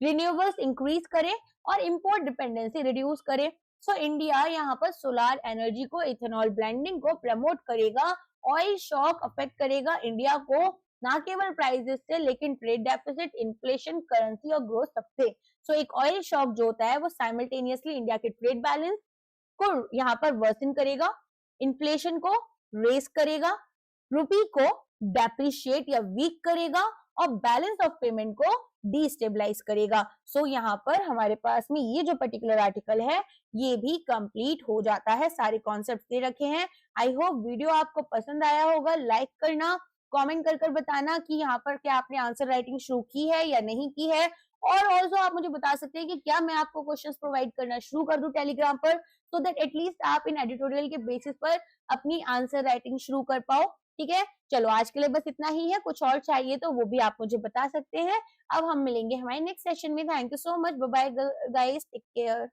रिन्यूएबल्स इंक्रीज करे और इंपोर्ट डिपेंडेंसी रिड्यूस करे। सो इंडिया यहाँ पर सोलर एनर्जी को, इथेनॉल ब्लेंडिंग को प्रमोट करेगा। ऑयल शॉक अफेक्ट करेगा इंडिया को, ना केवल प्राइसेस से लेकिन ट्रेड डेफिसिट, इन्फ्लेशन, करेंसी और ग्रोथ सबसे। सो एक ऑयल शॉक जो होता है वो साइमल्टेनियसली इंडिया के ट्रेड बैलेंस को यहाँ पर वर्सन करेगा, इन्फ्लेशन को रेस करेगा, रुपी को डेप्रिशिएट या वीक करेगा और बैलेंस ऑफ पेमेंट को डिस्टेबलाइज करेगा। सो यहाँ पर हमारे पास में ये जो पर्टिकुलर आर्टिकल है ये भी कंप्लीट हो जाता है। सारे कॉन्सेप्ट दे रखे हैं। आई होप वीडियो आपको पसंद आया होगा। लाइक करना, कमेंट कर बताना कि यहाँ पर क्या आपने आंसर राइटिंग शुरू की है या नहीं की है। और ऑल्सो आप मुझे बता सकते हैं कि क्या मैं आपको क्वेश्चंस प्रोवाइड करना शुरू कर दूं टेलीग्राम पर, सो दैट एटलीस्ट आप इन एडिटोरियल के बेसिस पर अपनी आंसर राइटिंग शुरू कर पाओ। ठीक है, चलो आज के लिए बस इतना ही है। कुछ और चाहिए तो वो भी आप मुझे बता सकते हैं। अब हम मिलेंगे हमारे नेक्स्ट सेशन में। Thank you so much, bye bye guys, take care.